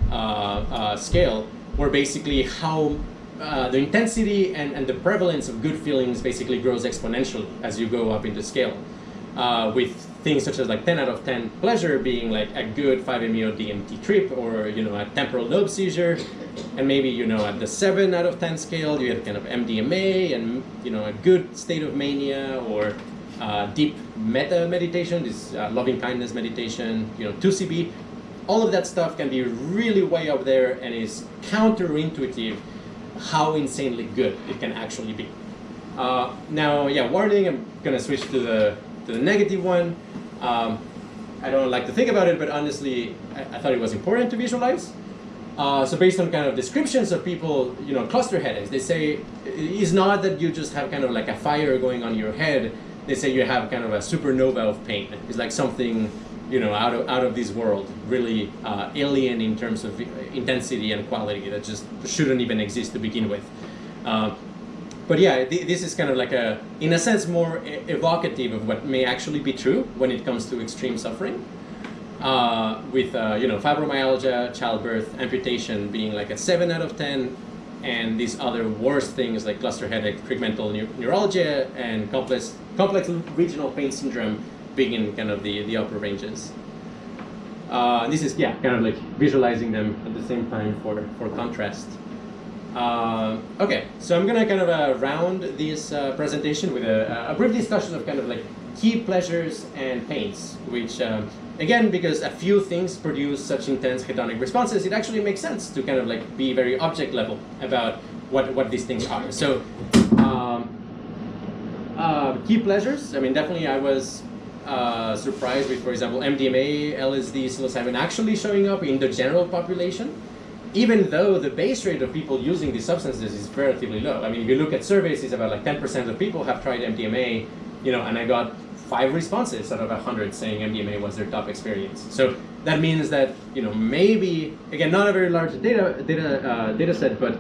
scale, where basically how the intensity and the prevalence of good feelings basically grows exponentially as you go up into scale, with things such as like 10 out of 10 pleasure being like a good 5-MeO DMT trip, or, you know, a temporal lobe seizure, and maybe, you know, at the 7 out of 10 scale you get kind of MDMA and, you know, a good state of mania, or deep meta meditation, this loving kindness meditation, you know, 2CB. All of that stuff can be really way up there and is counterintuitive how insanely good it can actually be. Now, yeah, warning, I'm gonna switch to the negative one. I don't like to think about it, but honestly, I thought it was important to visualize. So based on kind of descriptions of people, you know, cluster headaches, they say it's not that you just have kind of like a fire going on your head. They say you have kind of a supernova of pain. It's like something, you know, out of this world, really alien in terms of intensity and quality that just shouldn't even exist to begin with. But yeah, this is kind of like in a sense, more evocative of what may actually be true when it comes to extreme suffering. With you know, fibromyalgia, childbirth, amputation being like a 7 out of 10, and these other worse things like cluster headache, segmental neuralgia, and complex regional pain syndrome being in kind of the upper ranges. This is, yeah, kind of like visualizing them at the same time for contrast. Okay, so I'm gonna kind of round this presentation with a brief discussion of kind of like key pleasures and pains, which again, because a few things produce such intense hedonic responses, it actually makes sense to kind of like be very object level about what these things are. So key pleasures, I mean, definitely I was surprised with, for example, MDMA, LSD, psilocybin actually showing up in the general population, even though the base rate of people using these substances is relatively low. I mean, if you look at surveys, it's about like 10% of people have tried MDMA, you know, and I got 5 responses out of 100 saying MDMA was their top experience. So that means that, you know, maybe, again, not a very large data set, but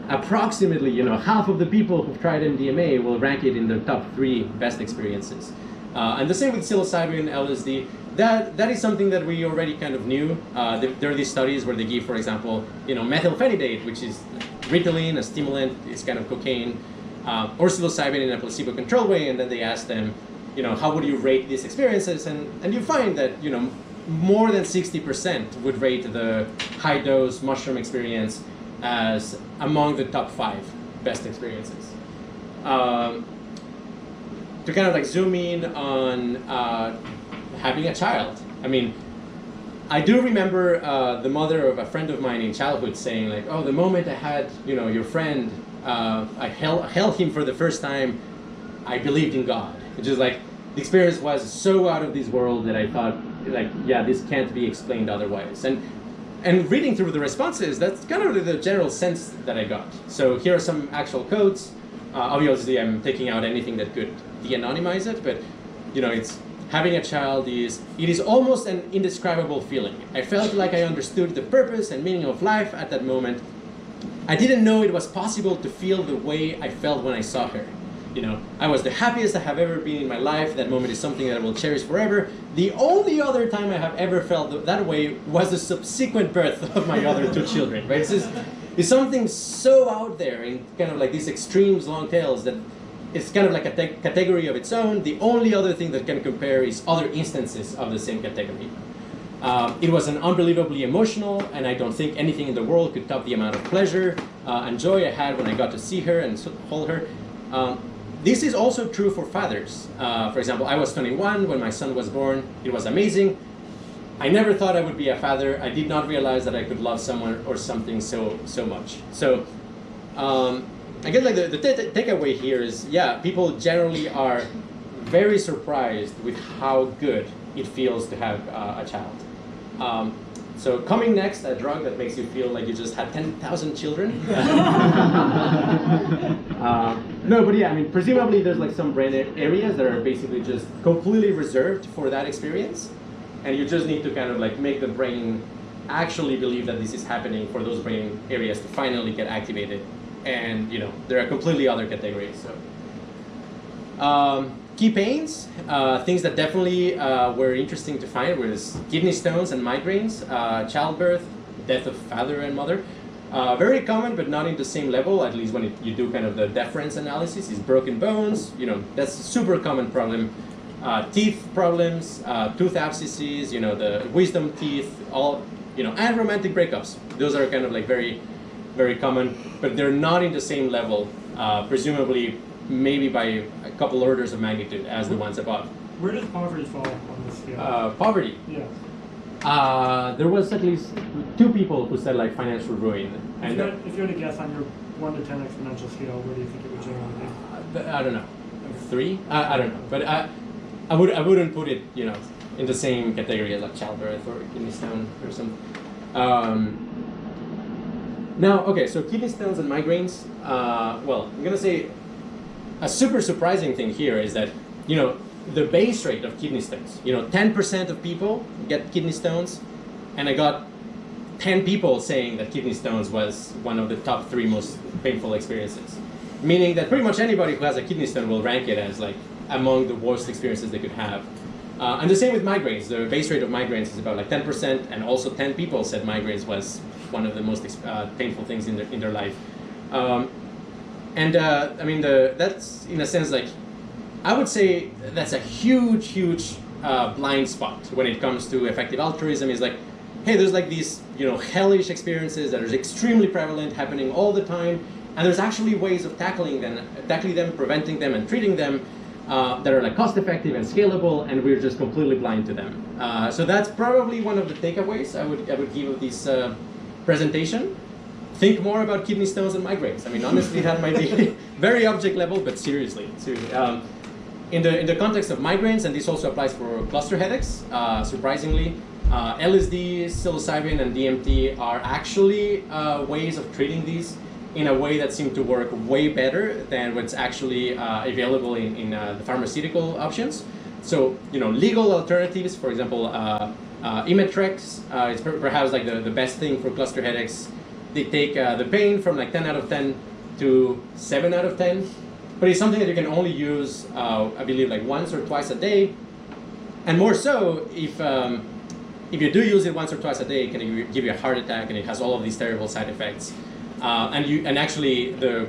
approximately, you know, half of the people who've tried MDMA will rank it in the top 3 best experiences. And the same with psilocybin, LSD. That is something that we already kind of knew. There are these studies where they give, for example, you know, methylphenidate, which is Ritalin, a stimulant, it's kind of cocaine, or psilocybin in a placebo-controlled way, and then they ask them, you know, how would you rate these experiences? And you find that, you know, more than 60% would rate the high-dose mushroom experience as among the top 5 best experiences. To kind of like zoom in on having a child. I mean, I do remember the mother of a friend of mine in childhood saying like, oh, the moment I had, you know, your friend, I held him for the first time, I believed in God. Which is like, the experience was so out of this world that I thought, like, yeah, this can't be explained otherwise. And reading through the responses, that's kind of the general sense that I got. So here are some actual quotes. Obviously, I'm taking out anything that could de-anonymize it, but, you know, it's having a child it is almost an indescribable feeling. I felt like I understood the purpose and meaning of life at that moment. I didn't know it was possible to feel the way I felt when I saw her. You know, I was the happiest I have ever been in my life. That moment is something that I will cherish forever. The only other time I have ever felt that way was the subsequent birth of my other 2 children, right? It's something so out there in kind of like these extremes, long tails, that it's kind of like a category of its own. The only other thing that can compare is other instances of the same category. It was an unbelievably emotional, and I don't think anything in the world could top the amount of pleasure and joy I had when I got to see her and hold her. This is also true for fathers. For example, I was 21 when my son was born. It was amazing. I never thought I would be a father. I did not realize that I could love someone or something so much. So I guess like the takeaway here is, yeah, people generally are very surprised with how good it feels to have a child. So coming next, a drug that makes you feel like you just had 10,000 children. No, but yeah, I mean, presumably there's like some brain areas that are basically just completely reserved for that experience. And you just need to kind of like make the brain actually believe that this is happening for those brain areas to finally get activated. And, you know, there are completely other categories. So, key pains, things that definitely were interesting to find was kidney stones and migraines, childbirth, death of father and mother. Very common, but not in the same level, at least when you do kind of the deference analysis, is broken bones. You know, that's a super common problem. Teeth problems, tooth abscesses, you know, the wisdom teeth, all, you know, and romantic breakups. Those are kind of like very, very common, but they're not in the same level, presumably maybe by a couple orders of magnitude as the ones above. Where does poverty fall on the scale? Poverty? Yeah. There was at least 2 people who said like financial ruin. If you had to guess on your 1 to 10 exponential scale, where do you think it would generally be? I don't know. 3? I don't know, but I wouldn't put it, you know, in the same category as like childbirth or kidney stone or something. Now, okay, so kidney stones and migraines. Well, I'm gonna say a super surprising thing here is that, you know, the base rate of kidney stones, you know, 10% of people get kidney stones, and I got 10 people saying that kidney stones was one of the top 3 most painful experiences. Meaning that pretty much anybody who has a kidney stone will rank it as like among the worst experiences they could have. And the same with migraines. The base rate of migraines is about like 10%, and also 10 people said migraines was one of the most painful things in their life. I mean, that's in a sense like, I would say that's a huge blind spot when it comes to effective altruism. Is like, hey, there's like these, you know, hellish experiences that are extremely prevalent, happening all the time, and there's actually ways of tackling them, preventing them, and treating them that are like cost effective and scalable, and we're just completely blind to them. So that's probably one of the takeaways I would give of this presentation. Think more about kidney stones and migraines. I mean, honestly, that might be very object level, but seriously. In the context of migraines, and this also applies for cluster headaches, surprisingly, LSD, psilocybin, and DMT are actually ways of treating these in a way that seem to work way better than what's actually available in the pharmaceutical options. So, you know, legal alternatives, for example, Imitrex is perhaps like the best thing for cluster headaches. They take the pain from like 10 out of 10 to 7 out of 10, but it's something that you can only use, I believe, like once or twice a day, and more so if you do use it once or twice a day, it can give you a heart attack, and it has all of these terrible side effects. And actually the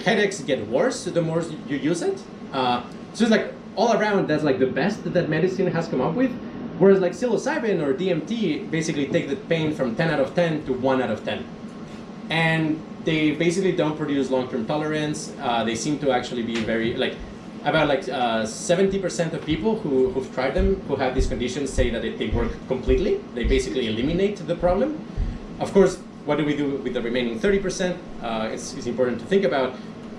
headaches get worse the more you use it. So it's like all around, that's like the best that medicine has come up with. Whereas like psilocybin or DMT basically take the pain from 10 out of 10 to 1 out of 10. And they basically don't produce long-term tolerance. They seem to actually be very, like, about like 70% of people who've tried them, who have these conditions, say that they work completely. They basically eliminate the problem. Of course, what do we do with the remaining 30%? It's important to think about.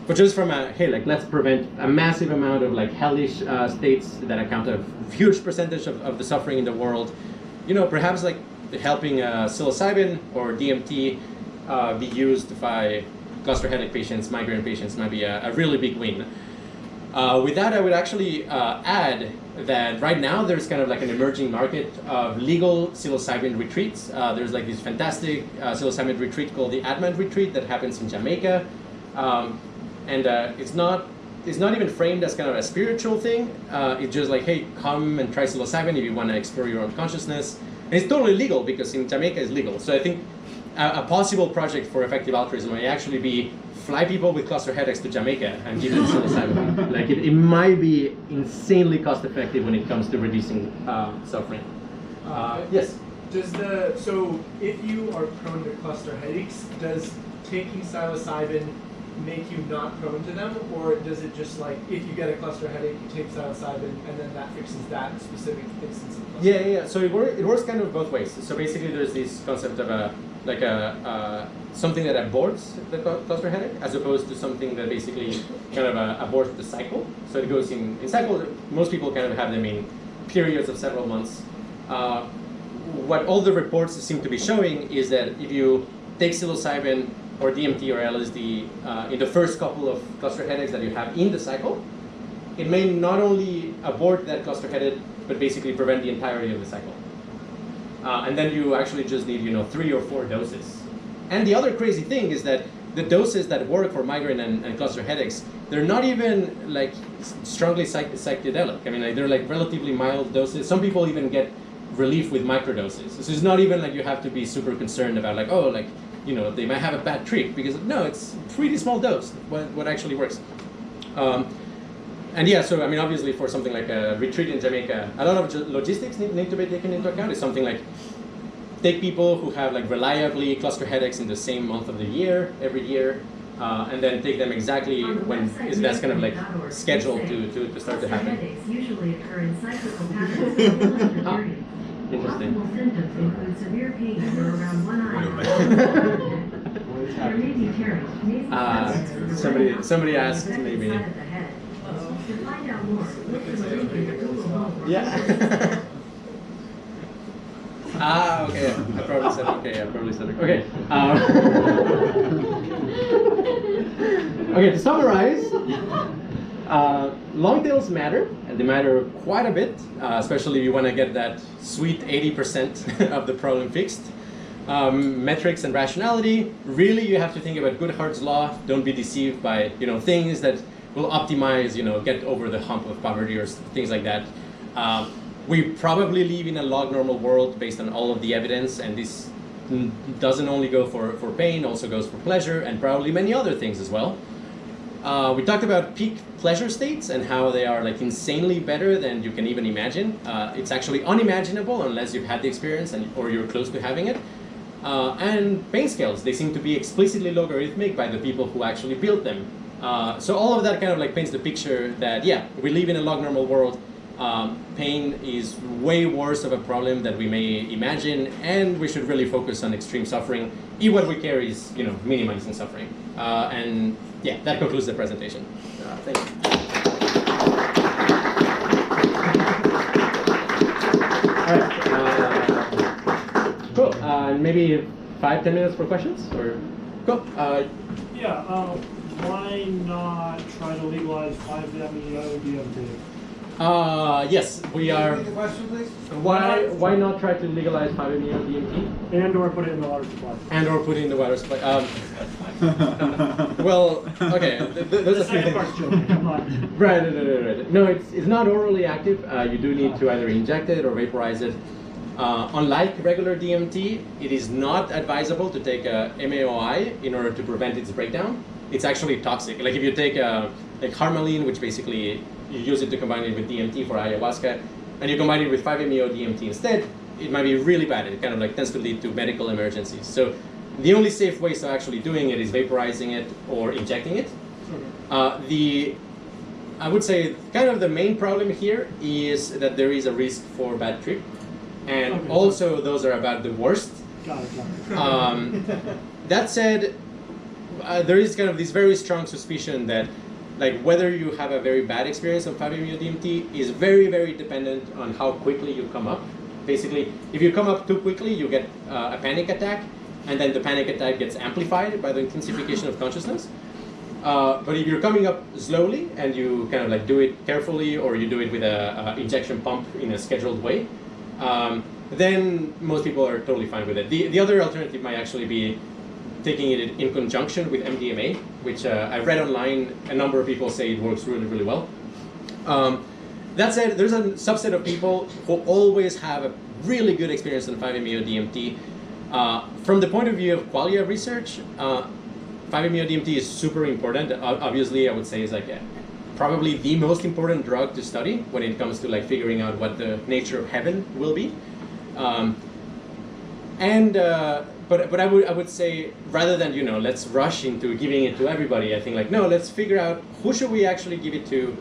But just from hey, like, let's prevent a massive amount of like hellish states that account a huge percentage of the suffering in the world. You know, perhaps like helping psilocybin or DMT be used by cluster headache patients, migraine patients might be a really big win. With that, I would actually add that right now there's kind of like an emerging market of legal psilocybin retreats. There's like this fantastic psilocybin retreat called the Adman retreat that happens in Jamaica. And it's not even framed as kind of a spiritual thing. It's just like, hey, come and try psilocybin if you want to explore your own consciousness. And it's totally legal because in Jamaica it's legal. So I think a possible project for effective altruism may actually be fly people with cluster headaches to Jamaica and give them psilocybin. Like it might be insanely cost effective when it comes to reducing suffering. Yes? So if you are prone to cluster headaches, does taking psilocybin make you not prone to them, or does it just like if you get a cluster headache, you take psilocybin and then that fixes that specific instance of cluster? Yeah. So it works kind of both ways. So basically, there's this concept of something that aborts the cluster headache, as opposed to something that basically kind of aborts the cycle. So it goes in cycle. Most people kind of have them in periods of several months. What all the reports seem to be showing is that if you take psilocybin or DMT or LSD in the first couple of cluster headaches that you have in the cycle, it may not only abort that cluster headache, but basically prevent the entirety of the cycle. And then you actually just need 3 or 4 doses. And the other crazy thing is that the doses that work for migraine and cluster headaches, they're not even like strongly psychedelic. I mean, they're like relatively mild doses. Some people even get relief with microdoses. So it's not even like you have to be super concerned about like, oh, like, they might have a bad trip, because no, it's pretty small dose, what actually works. And yeah, so I mean, obviously for something like a retreat in Jamaica, a lot of logistics need to be taken into account. It's something like take people who have like reliably cluster headaches in the same month of the year, every year, and then take them exactly when that's kind of like scheduled to start to happen. Headaches usually occur in cyclical patterns similar to periods. Interesting. Possible symptoms include severe pain or around one eye. There may be tears. Somebody asked maybe. To find out more, look for the link in the Google Home. Yeah. Okay. I probably said okay. Okay. Okay, to summarize, long tails matter, and they matter quite a bit, especially if you want to get that sweet 80% of the problem fixed. Metrics and rationality, really you have to think about Goodhart's law. Don't be deceived by things that will optimize, get over the hump of poverty or things like that. We probably live in a log-normal world based on all of the evidence, and this doesn't only go for pain, also goes for pleasure, and probably many other things as well. We talked about peak pleasure states and how they are like insanely better than you can even imagine. It's actually unimaginable unless you've had the experience or you're close to having it. And pain scales, they seem to be explicitly logarithmic by the people who actually built them. So all of that kind of like paints the picture that, yeah, we live in a log-normal world. Pain is way worse of a problem than we may imagine, and we should really focus on extreme suffering if what we care is, minimizing suffering. And yeah, that concludes the presentation. Thank you. All right. Cool. Maybe 5-10 minutes for questions, or cool. Why not try to legalize 5-MeO DMT? Yes, we are. Repeat the question, please. Why not try to legalize 5-MeO DMT? And or put it in the water supply. And or put it in the water supply. Well, okay. There's a few things. Come on. Right. No, it's not orally active. You do need to either inject it or vaporize it. Unlike regular DMT, it is not advisable to take a MAOI in order to prevent its breakdown. It's actually toxic. Like if you take like harmaline, which basically you use it to combine it with DMT for ayahuasca, and you combine it with 5-MeO DMT instead, it might be really bad. It kind of like tends to lead to medical emergencies. So the only safe ways of actually doing it is vaporizing it or injecting it. I would say kind of the main problem here is that there is a risk for bad trip. And also those are about the worst. Got it. That said, there is kind of this very strong suspicion that like whether you have a very bad experience of 5-MeO DMT is very, very dependent on how quickly you come up. Basically, if you come up too quickly, you get a panic attack, and then the panic attack gets amplified by the intensification of consciousness. But if you're coming up slowly and you kind of like do it carefully, or you do it with a injection pump in a scheduled way, then most people are totally fine with it. The other alternative might actually be taking it in conjunction with MDMA, which I read online, a number of people say it works really, really well. That said, there's a subset of people who always have a really good experience on 5-MeO DMT. From the point of view of Qualia Research, 5-MeO DMT is super important. Obviously, I would say it's like probably the most important drug to study when it comes to like figuring out what the nature of heaven will be. And but I would say, rather than let's rush into giving it to everybody, I think like no, let's figure out who should we actually give it to,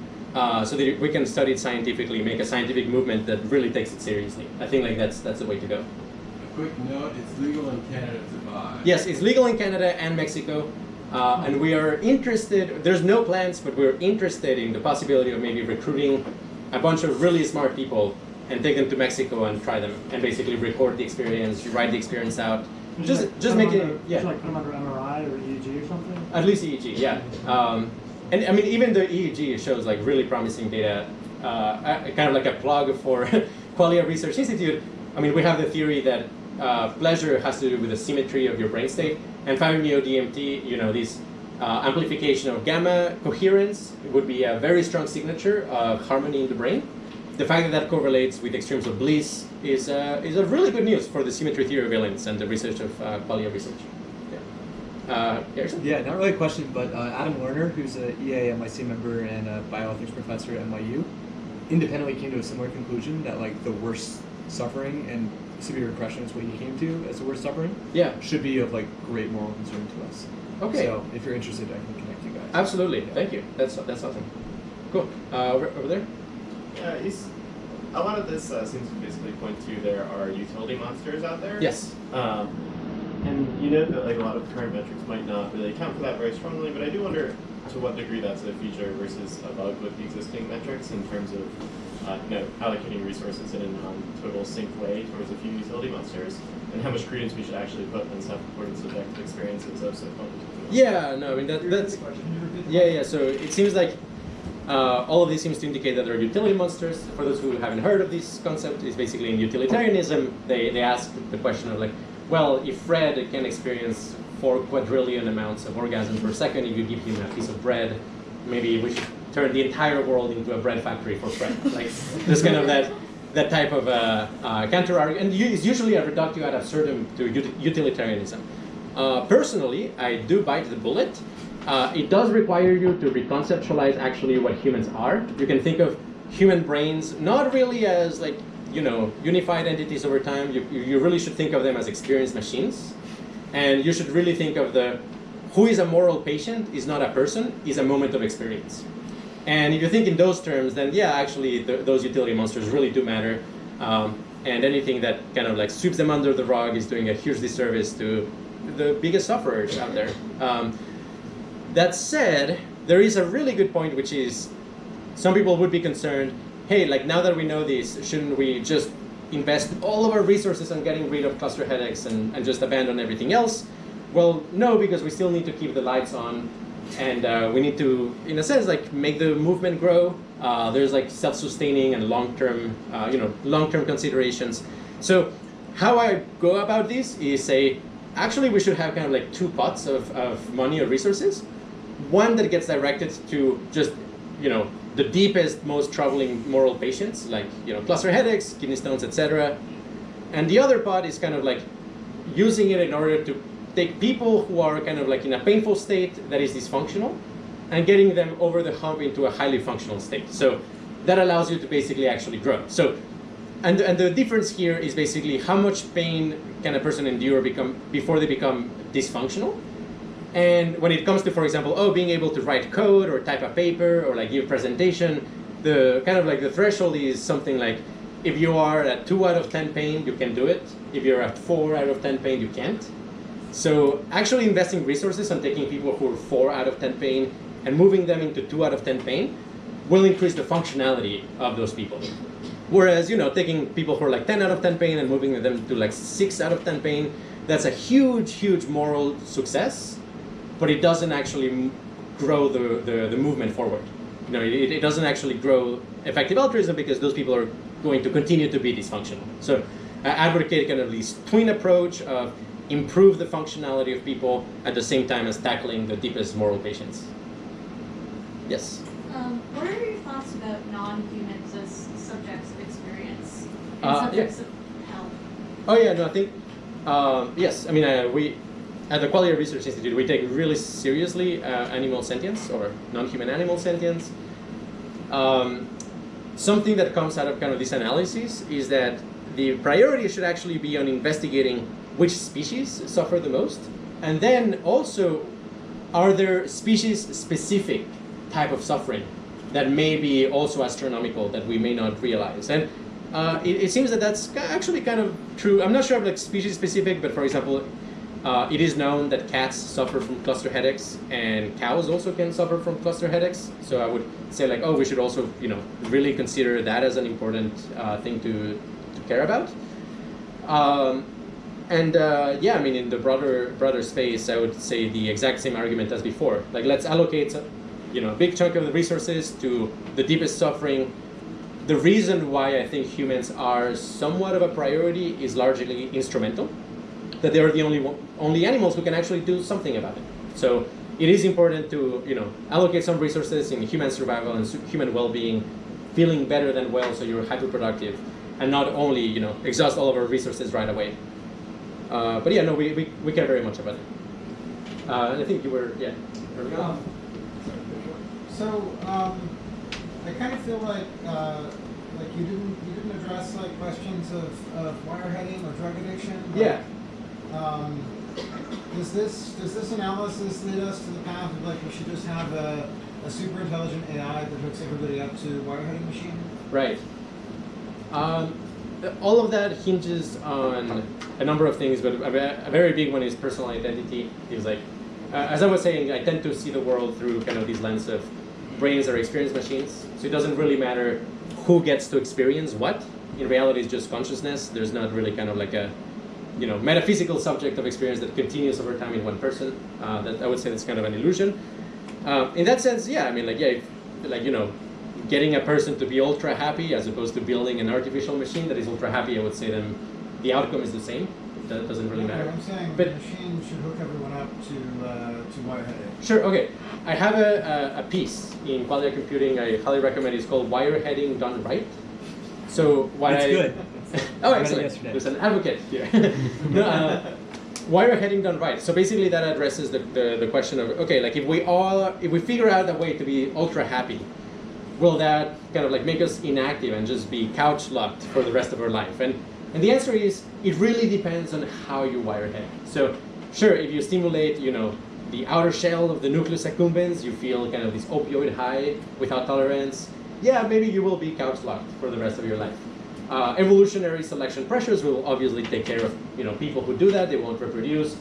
so that we can study it scientifically, make a scientific movement that really takes it seriously. I think like that's the way to go. A quick note: it's legal in Canada to buy. Yes, it's legal in Canada and Mexico, and we are interested. There's no plans, but we're interested in the possibility of maybe recruiting a bunch of really smart people and take them to Mexico and try them, and basically record the experience, write the experience out. Just make it, yeah. Like put them under MRI or EEG or something? At least EEG, yeah. And I mean, even the EEG shows like really promising data, kind of like a plug for Qualia Research Institute. I mean, we have the theory that pleasure has to do with the symmetry of your brain state, and 5-MeO-DMT, this amplification of gamma coherence would be a very strong signature of harmony in the brain. The fact that that correlates with extremes of bliss is a really good news for the symmetry theory of valence and the research of Qualia Research. Yeah. Harrison? Yeah, not really a question, but Adam Lerner, who's an EA NYC member and a bioethics professor at NYU, independently came to a similar conclusion that like the worst suffering and severe depression is what he came to as the worst suffering. Yeah. Should be of like great moral concern to us. Okay. So if you're interested, I can connect you guys. Absolutely. Yeah. Thank you. That's awesome. Cool. Over there. Yeah, a lot of this seems to basically point to there are utility monsters out there. Yes. And you know that like a lot of current metrics might not really account for that very strongly, but I do wonder to what degree that's a feature versus a bug with the existing metrics in terms of allocating resources in a non-total sync way towards a few utility monsters, and how much credence we should actually put in self-reported subjective experiences of subcognitive. Yeah, no, I mean that's yeah. So it seems like all of this seems to indicate that there are utility monsters. For those who haven't heard of this concept, it's basically in utilitarianism. They ask the question of like, well, if Fred can experience 4 quadrillion amounts of orgasms per second, if you give him a piece of bread, maybe we should turn the entire world into a bread factory for Fred. Like this kind of that type of counter argument, and it's usually a reductio ad absurdum to utilitarianism. Personally, I do bite the bullet. It does require you to reconceptualize actually what humans are. You can think of human brains not really as like, unified entities over time. You really should think of them as experienced machines. And you should really think of who is a moral patient is not a person, is a moment of experience. And if you think in those terms, then yeah, actually those utility monsters really do matter. And anything that kind of like sweeps them under the rug is doing a huge disservice to the biggest sufferers out there. That said, there is a really good point, which is some people would be concerned, hey, like now that we know this, shouldn't we just invest all of our resources on getting rid of cluster headaches and just abandon everything else? Well, no, because we still need to keep the lights on, and we need to, in a sense, like make the movement grow. There's like self-sustaining and long-term, long-term considerations. So how I go about this is say, actually we should have kind of like 2 pots of money or resources. One that gets directed to just, the deepest, most troubling moral patients, like, cluster headaches, kidney stones, etc. And the other pot is kind of like using it in order to take people who are kind of like in a painful state that is dysfunctional and getting them over the hump into a highly functional state. So that allows you to basically actually grow. So, and the difference here is basically how much pain can a person endure before they become dysfunctional. And when it comes to, for example, being able to write code or type a paper or like give a presentation, the kind of like the threshold is something like, if you are at 2 out of 10 pain, you can do it. If you're at 4 out of 10 pain, you can't. So actually investing resources on taking people who are 4 out of 10 pain and moving them into 2 out of 10 pain will increase the functionality of those people. Whereas, taking people who are like 10 out of 10 pain and moving them to like 6 out of 10 pain, that's a huge, huge moral success. But it doesn't actually grow the movement forward. It doesn't actually grow effective altruism because those people are going to continue to be dysfunctional. So I advocate kind of this twin approach of improve the functionality of people at the same time as tackling the deepest moral patients. Yes? What are your thoughts about non-humans as subjects of experience and subjects of health? Oh yeah, no, I think, yes. I mean, we, at the Qualia Research Institute, we take really seriously animal sentience or non-human animal sentience. Something that comes out of kind of this analysis is that the priority should actually be on investigating which species suffer the most, and then also, are there species-specific type of suffering that may be also astronomical that we may not realize? And it seems that that's actually kind of true. I'm not sure of like species-specific, but for example, it is known that cats suffer from cluster headaches, and cows also can suffer from cluster headaches. So I would say like, oh, we should also really consider that as an important thing to care about. Yeah, I mean, in the broader space, I would say the exact same argument as before. Like, let's allocate, a big chunk of the resources to the deepest suffering. The reason why I think humans are somewhat of a priority is largely instrumental. That they are the only animals who can actually do something about it. So it is important to allocate some resources in human survival and human well-being, feeling better than well, so you're hyperproductive, and not only exhaust all of our resources right away. But yeah, no, we care very much about it. And I think you were, yeah. I kind of feel like you didn't address like questions of wireheading or drug addiction. Yeah. Does this analysis lead us to the path of like we should just have a super intelligent AI that hooks everybody up to wireheading machine? Right. All of that hinges on a number of things, but a very big one is personal identity. It's like, as I was saying, I tend to see the world through kind of this lens of brains are experience machines. So it doesn't really matter who gets to experience what. In reality, it's just consciousness. There's not really kind of like a metaphysical subject of experience that continues over time in one person. That I would say that's kind of an illusion. In that sense, yeah, I mean, getting a person to be ultra happy as opposed to building an artificial machine that is ultra happy, I would say then the outcome is the same. That doesn't really matter. I'm saying the machine should hook everyone up to wireheading. Sure, okay. I have a piece in Qualia Computing I highly recommend. It's called Wireheading Done Right. So what it's good. Oh, excellent. There's an advocate here. Wireheading Done Right. So basically that addresses the question of, okay, like if we figure out a way to be ultra happy, will that kind of like make us inactive and just be couch locked for the rest of our life? And the answer is, it really depends on how you wirehead. So sure, if you stimulate, the outer shell of the nucleus accumbens, you feel kind of this opioid high without tolerance. Yeah, maybe you will be couch locked for the rest of your life. Evolutionary selection pressures will obviously take care of people who do that. They won't reproduce.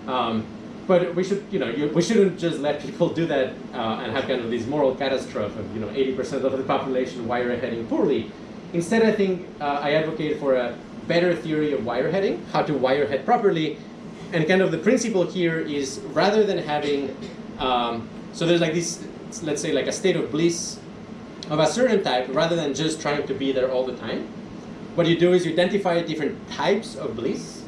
But we should, we shouldn't just let people do that and have kind of this moral catastrophe of 80% of the population wireheading poorly. Instead, I think I advocate for a better theory of wireheading, how to wirehead properly, and kind of the principle here is rather than having, so there's like this, let's say like a state of bliss of a certain type, rather than just trying to be there all the time. What you do is you identify different types of bliss.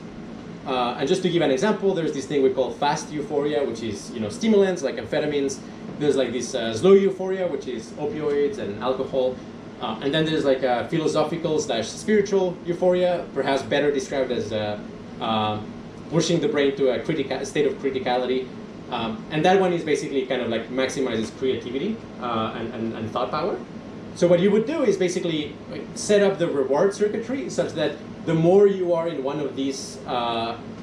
And just to give an example, there's this thing we call fast euphoria, which is stimulants like amphetamines. There's like this slow euphoria, which is opioids and alcohol. And then there's like a philosophical / spiritual euphoria, perhaps better described as pushing the brain to a state of criticality. And that one is basically kind of like maximizes creativity and thought power. So what you would do is basically set up the reward circuitry such that the more you are in one of these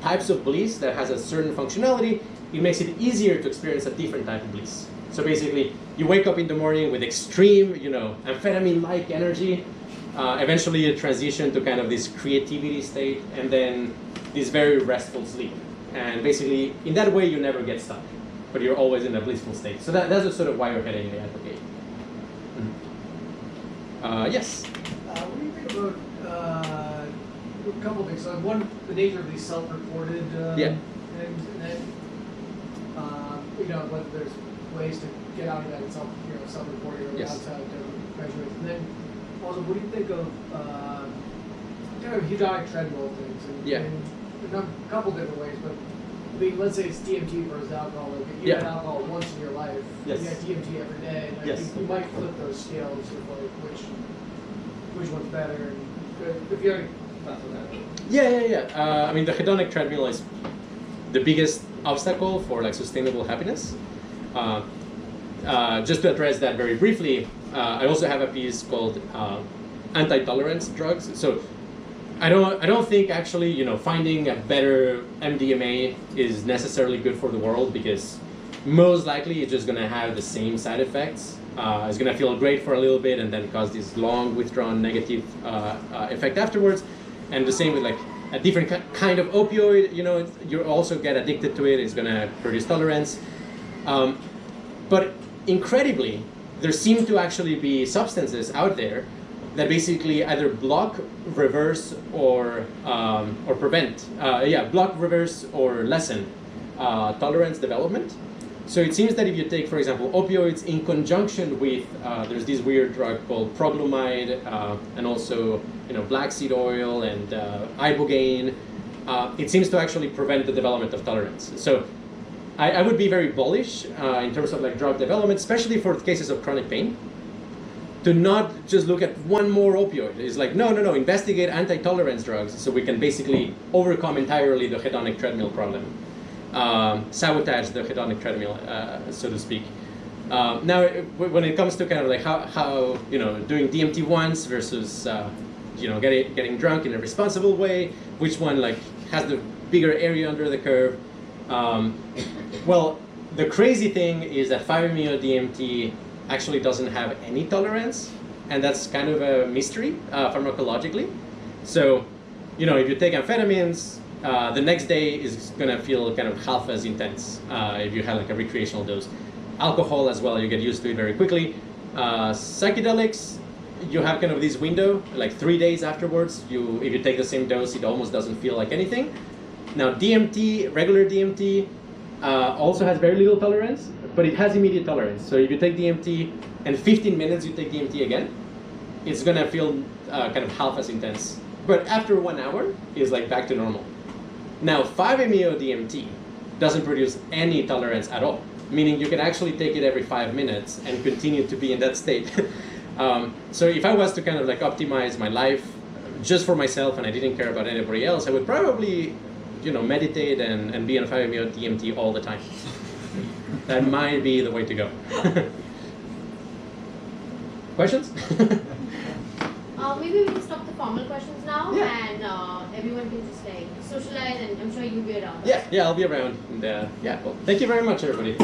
types of bliss that has a certain functionality, it makes it easier to experience a different type of bliss. So basically, you wake up in the morning with extreme, amphetamine-like energy. Eventually, you transition to kind of this creativity state, and then this very restful sleep. And basically, in that way, you never get stuck, but you're always in a blissful state. So that's the sort of wireheading I advocate. Yes? What do you think about a couple of things? So one, the nature of these self-reported things, and then whether there's ways to get out of that and self-reporting or outside measurements. And then also, what do you think of kind of hedonic treadmill things? And a couple different ways, but I mean, let's say it's DMT versus alcohol. Like if you had alcohol once in your life, you had DMT every day, and you might flip those scales of like which one's better. And if you already thoughts on that. I mean, the hedonic treadmill is the biggest obstacle for like sustainable happiness. Just to address that very briefly, I also have a piece called anti-tolerance drugs. So I don't think actually, you know, finding a better MDMA is necessarily good for the world, because most likely it's just going to have the same side effects. It's going to feel great for a little bit and then cause this long withdrawn negative effect afterwards. And the same with like a different kind of opioid, you know, you also get addicted to it. It's going to produce tolerance. But incredibly, there seem to actually be substances out there that basically either block, reverse, or prevent, block, reverse, or lessen tolerance development. So it seems that if you take, for example, opioids in conjunction with, there's this weird drug called proglumide, and also, you know, black seed oil and ibogaine, it seems to actually prevent the development of tolerance. So I would be very bullish in terms of like drug development, especially for cases of chronic pain, to not just look at one more opioid. It's like, no, investigate anti-tolerance drugs so we can basically overcome entirely the hedonic treadmill problem. Sabotage the hedonic treadmill, so to speak. Now, when it comes to kind of like how you know, doing DMT once versus you know, getting drunk in a responsible way, which one like has the bigger area under the curve? Well, the crazy thing is that 5-MeO-DMT actually doesn't have any tolerance, and that's kind of a mystery pharmacologically. So, you know, if you take amphetamines, the next day is gonna feel kind of half as intense if you have like a recreational dose. Alcohol as well, you get used to it very quickly. Psychedelics, you have kind of this window, like 3 days afterwards, if you take the same dose, it almost doesn't feel like anything. Now DMT, regular DMT, also has very little tolerance, but it has immediate tolerance. So if you take DMT and 15 minutes you take DMT again, it's gonna feel kind of half as intense. But after 1 hour, it's like back to normal. Now 5-MeO-DMT doesn't produce any tolerance at all, meaning you can actually take it every 5 minutes and continue to be in that state. So if I was to kind of like optimize my life just for myself and I didn't care about anybody else, I would probably, you know, meditate and be on 5-MeO-DMT all the time. That might be the way to go. Questions? Maybe we can stop the formal questions now, Yeah. and everyone can just like socialize, and I'm sure you'll be around. Yeah, I'll be around. And, yeah, well, thank you very much, everybody.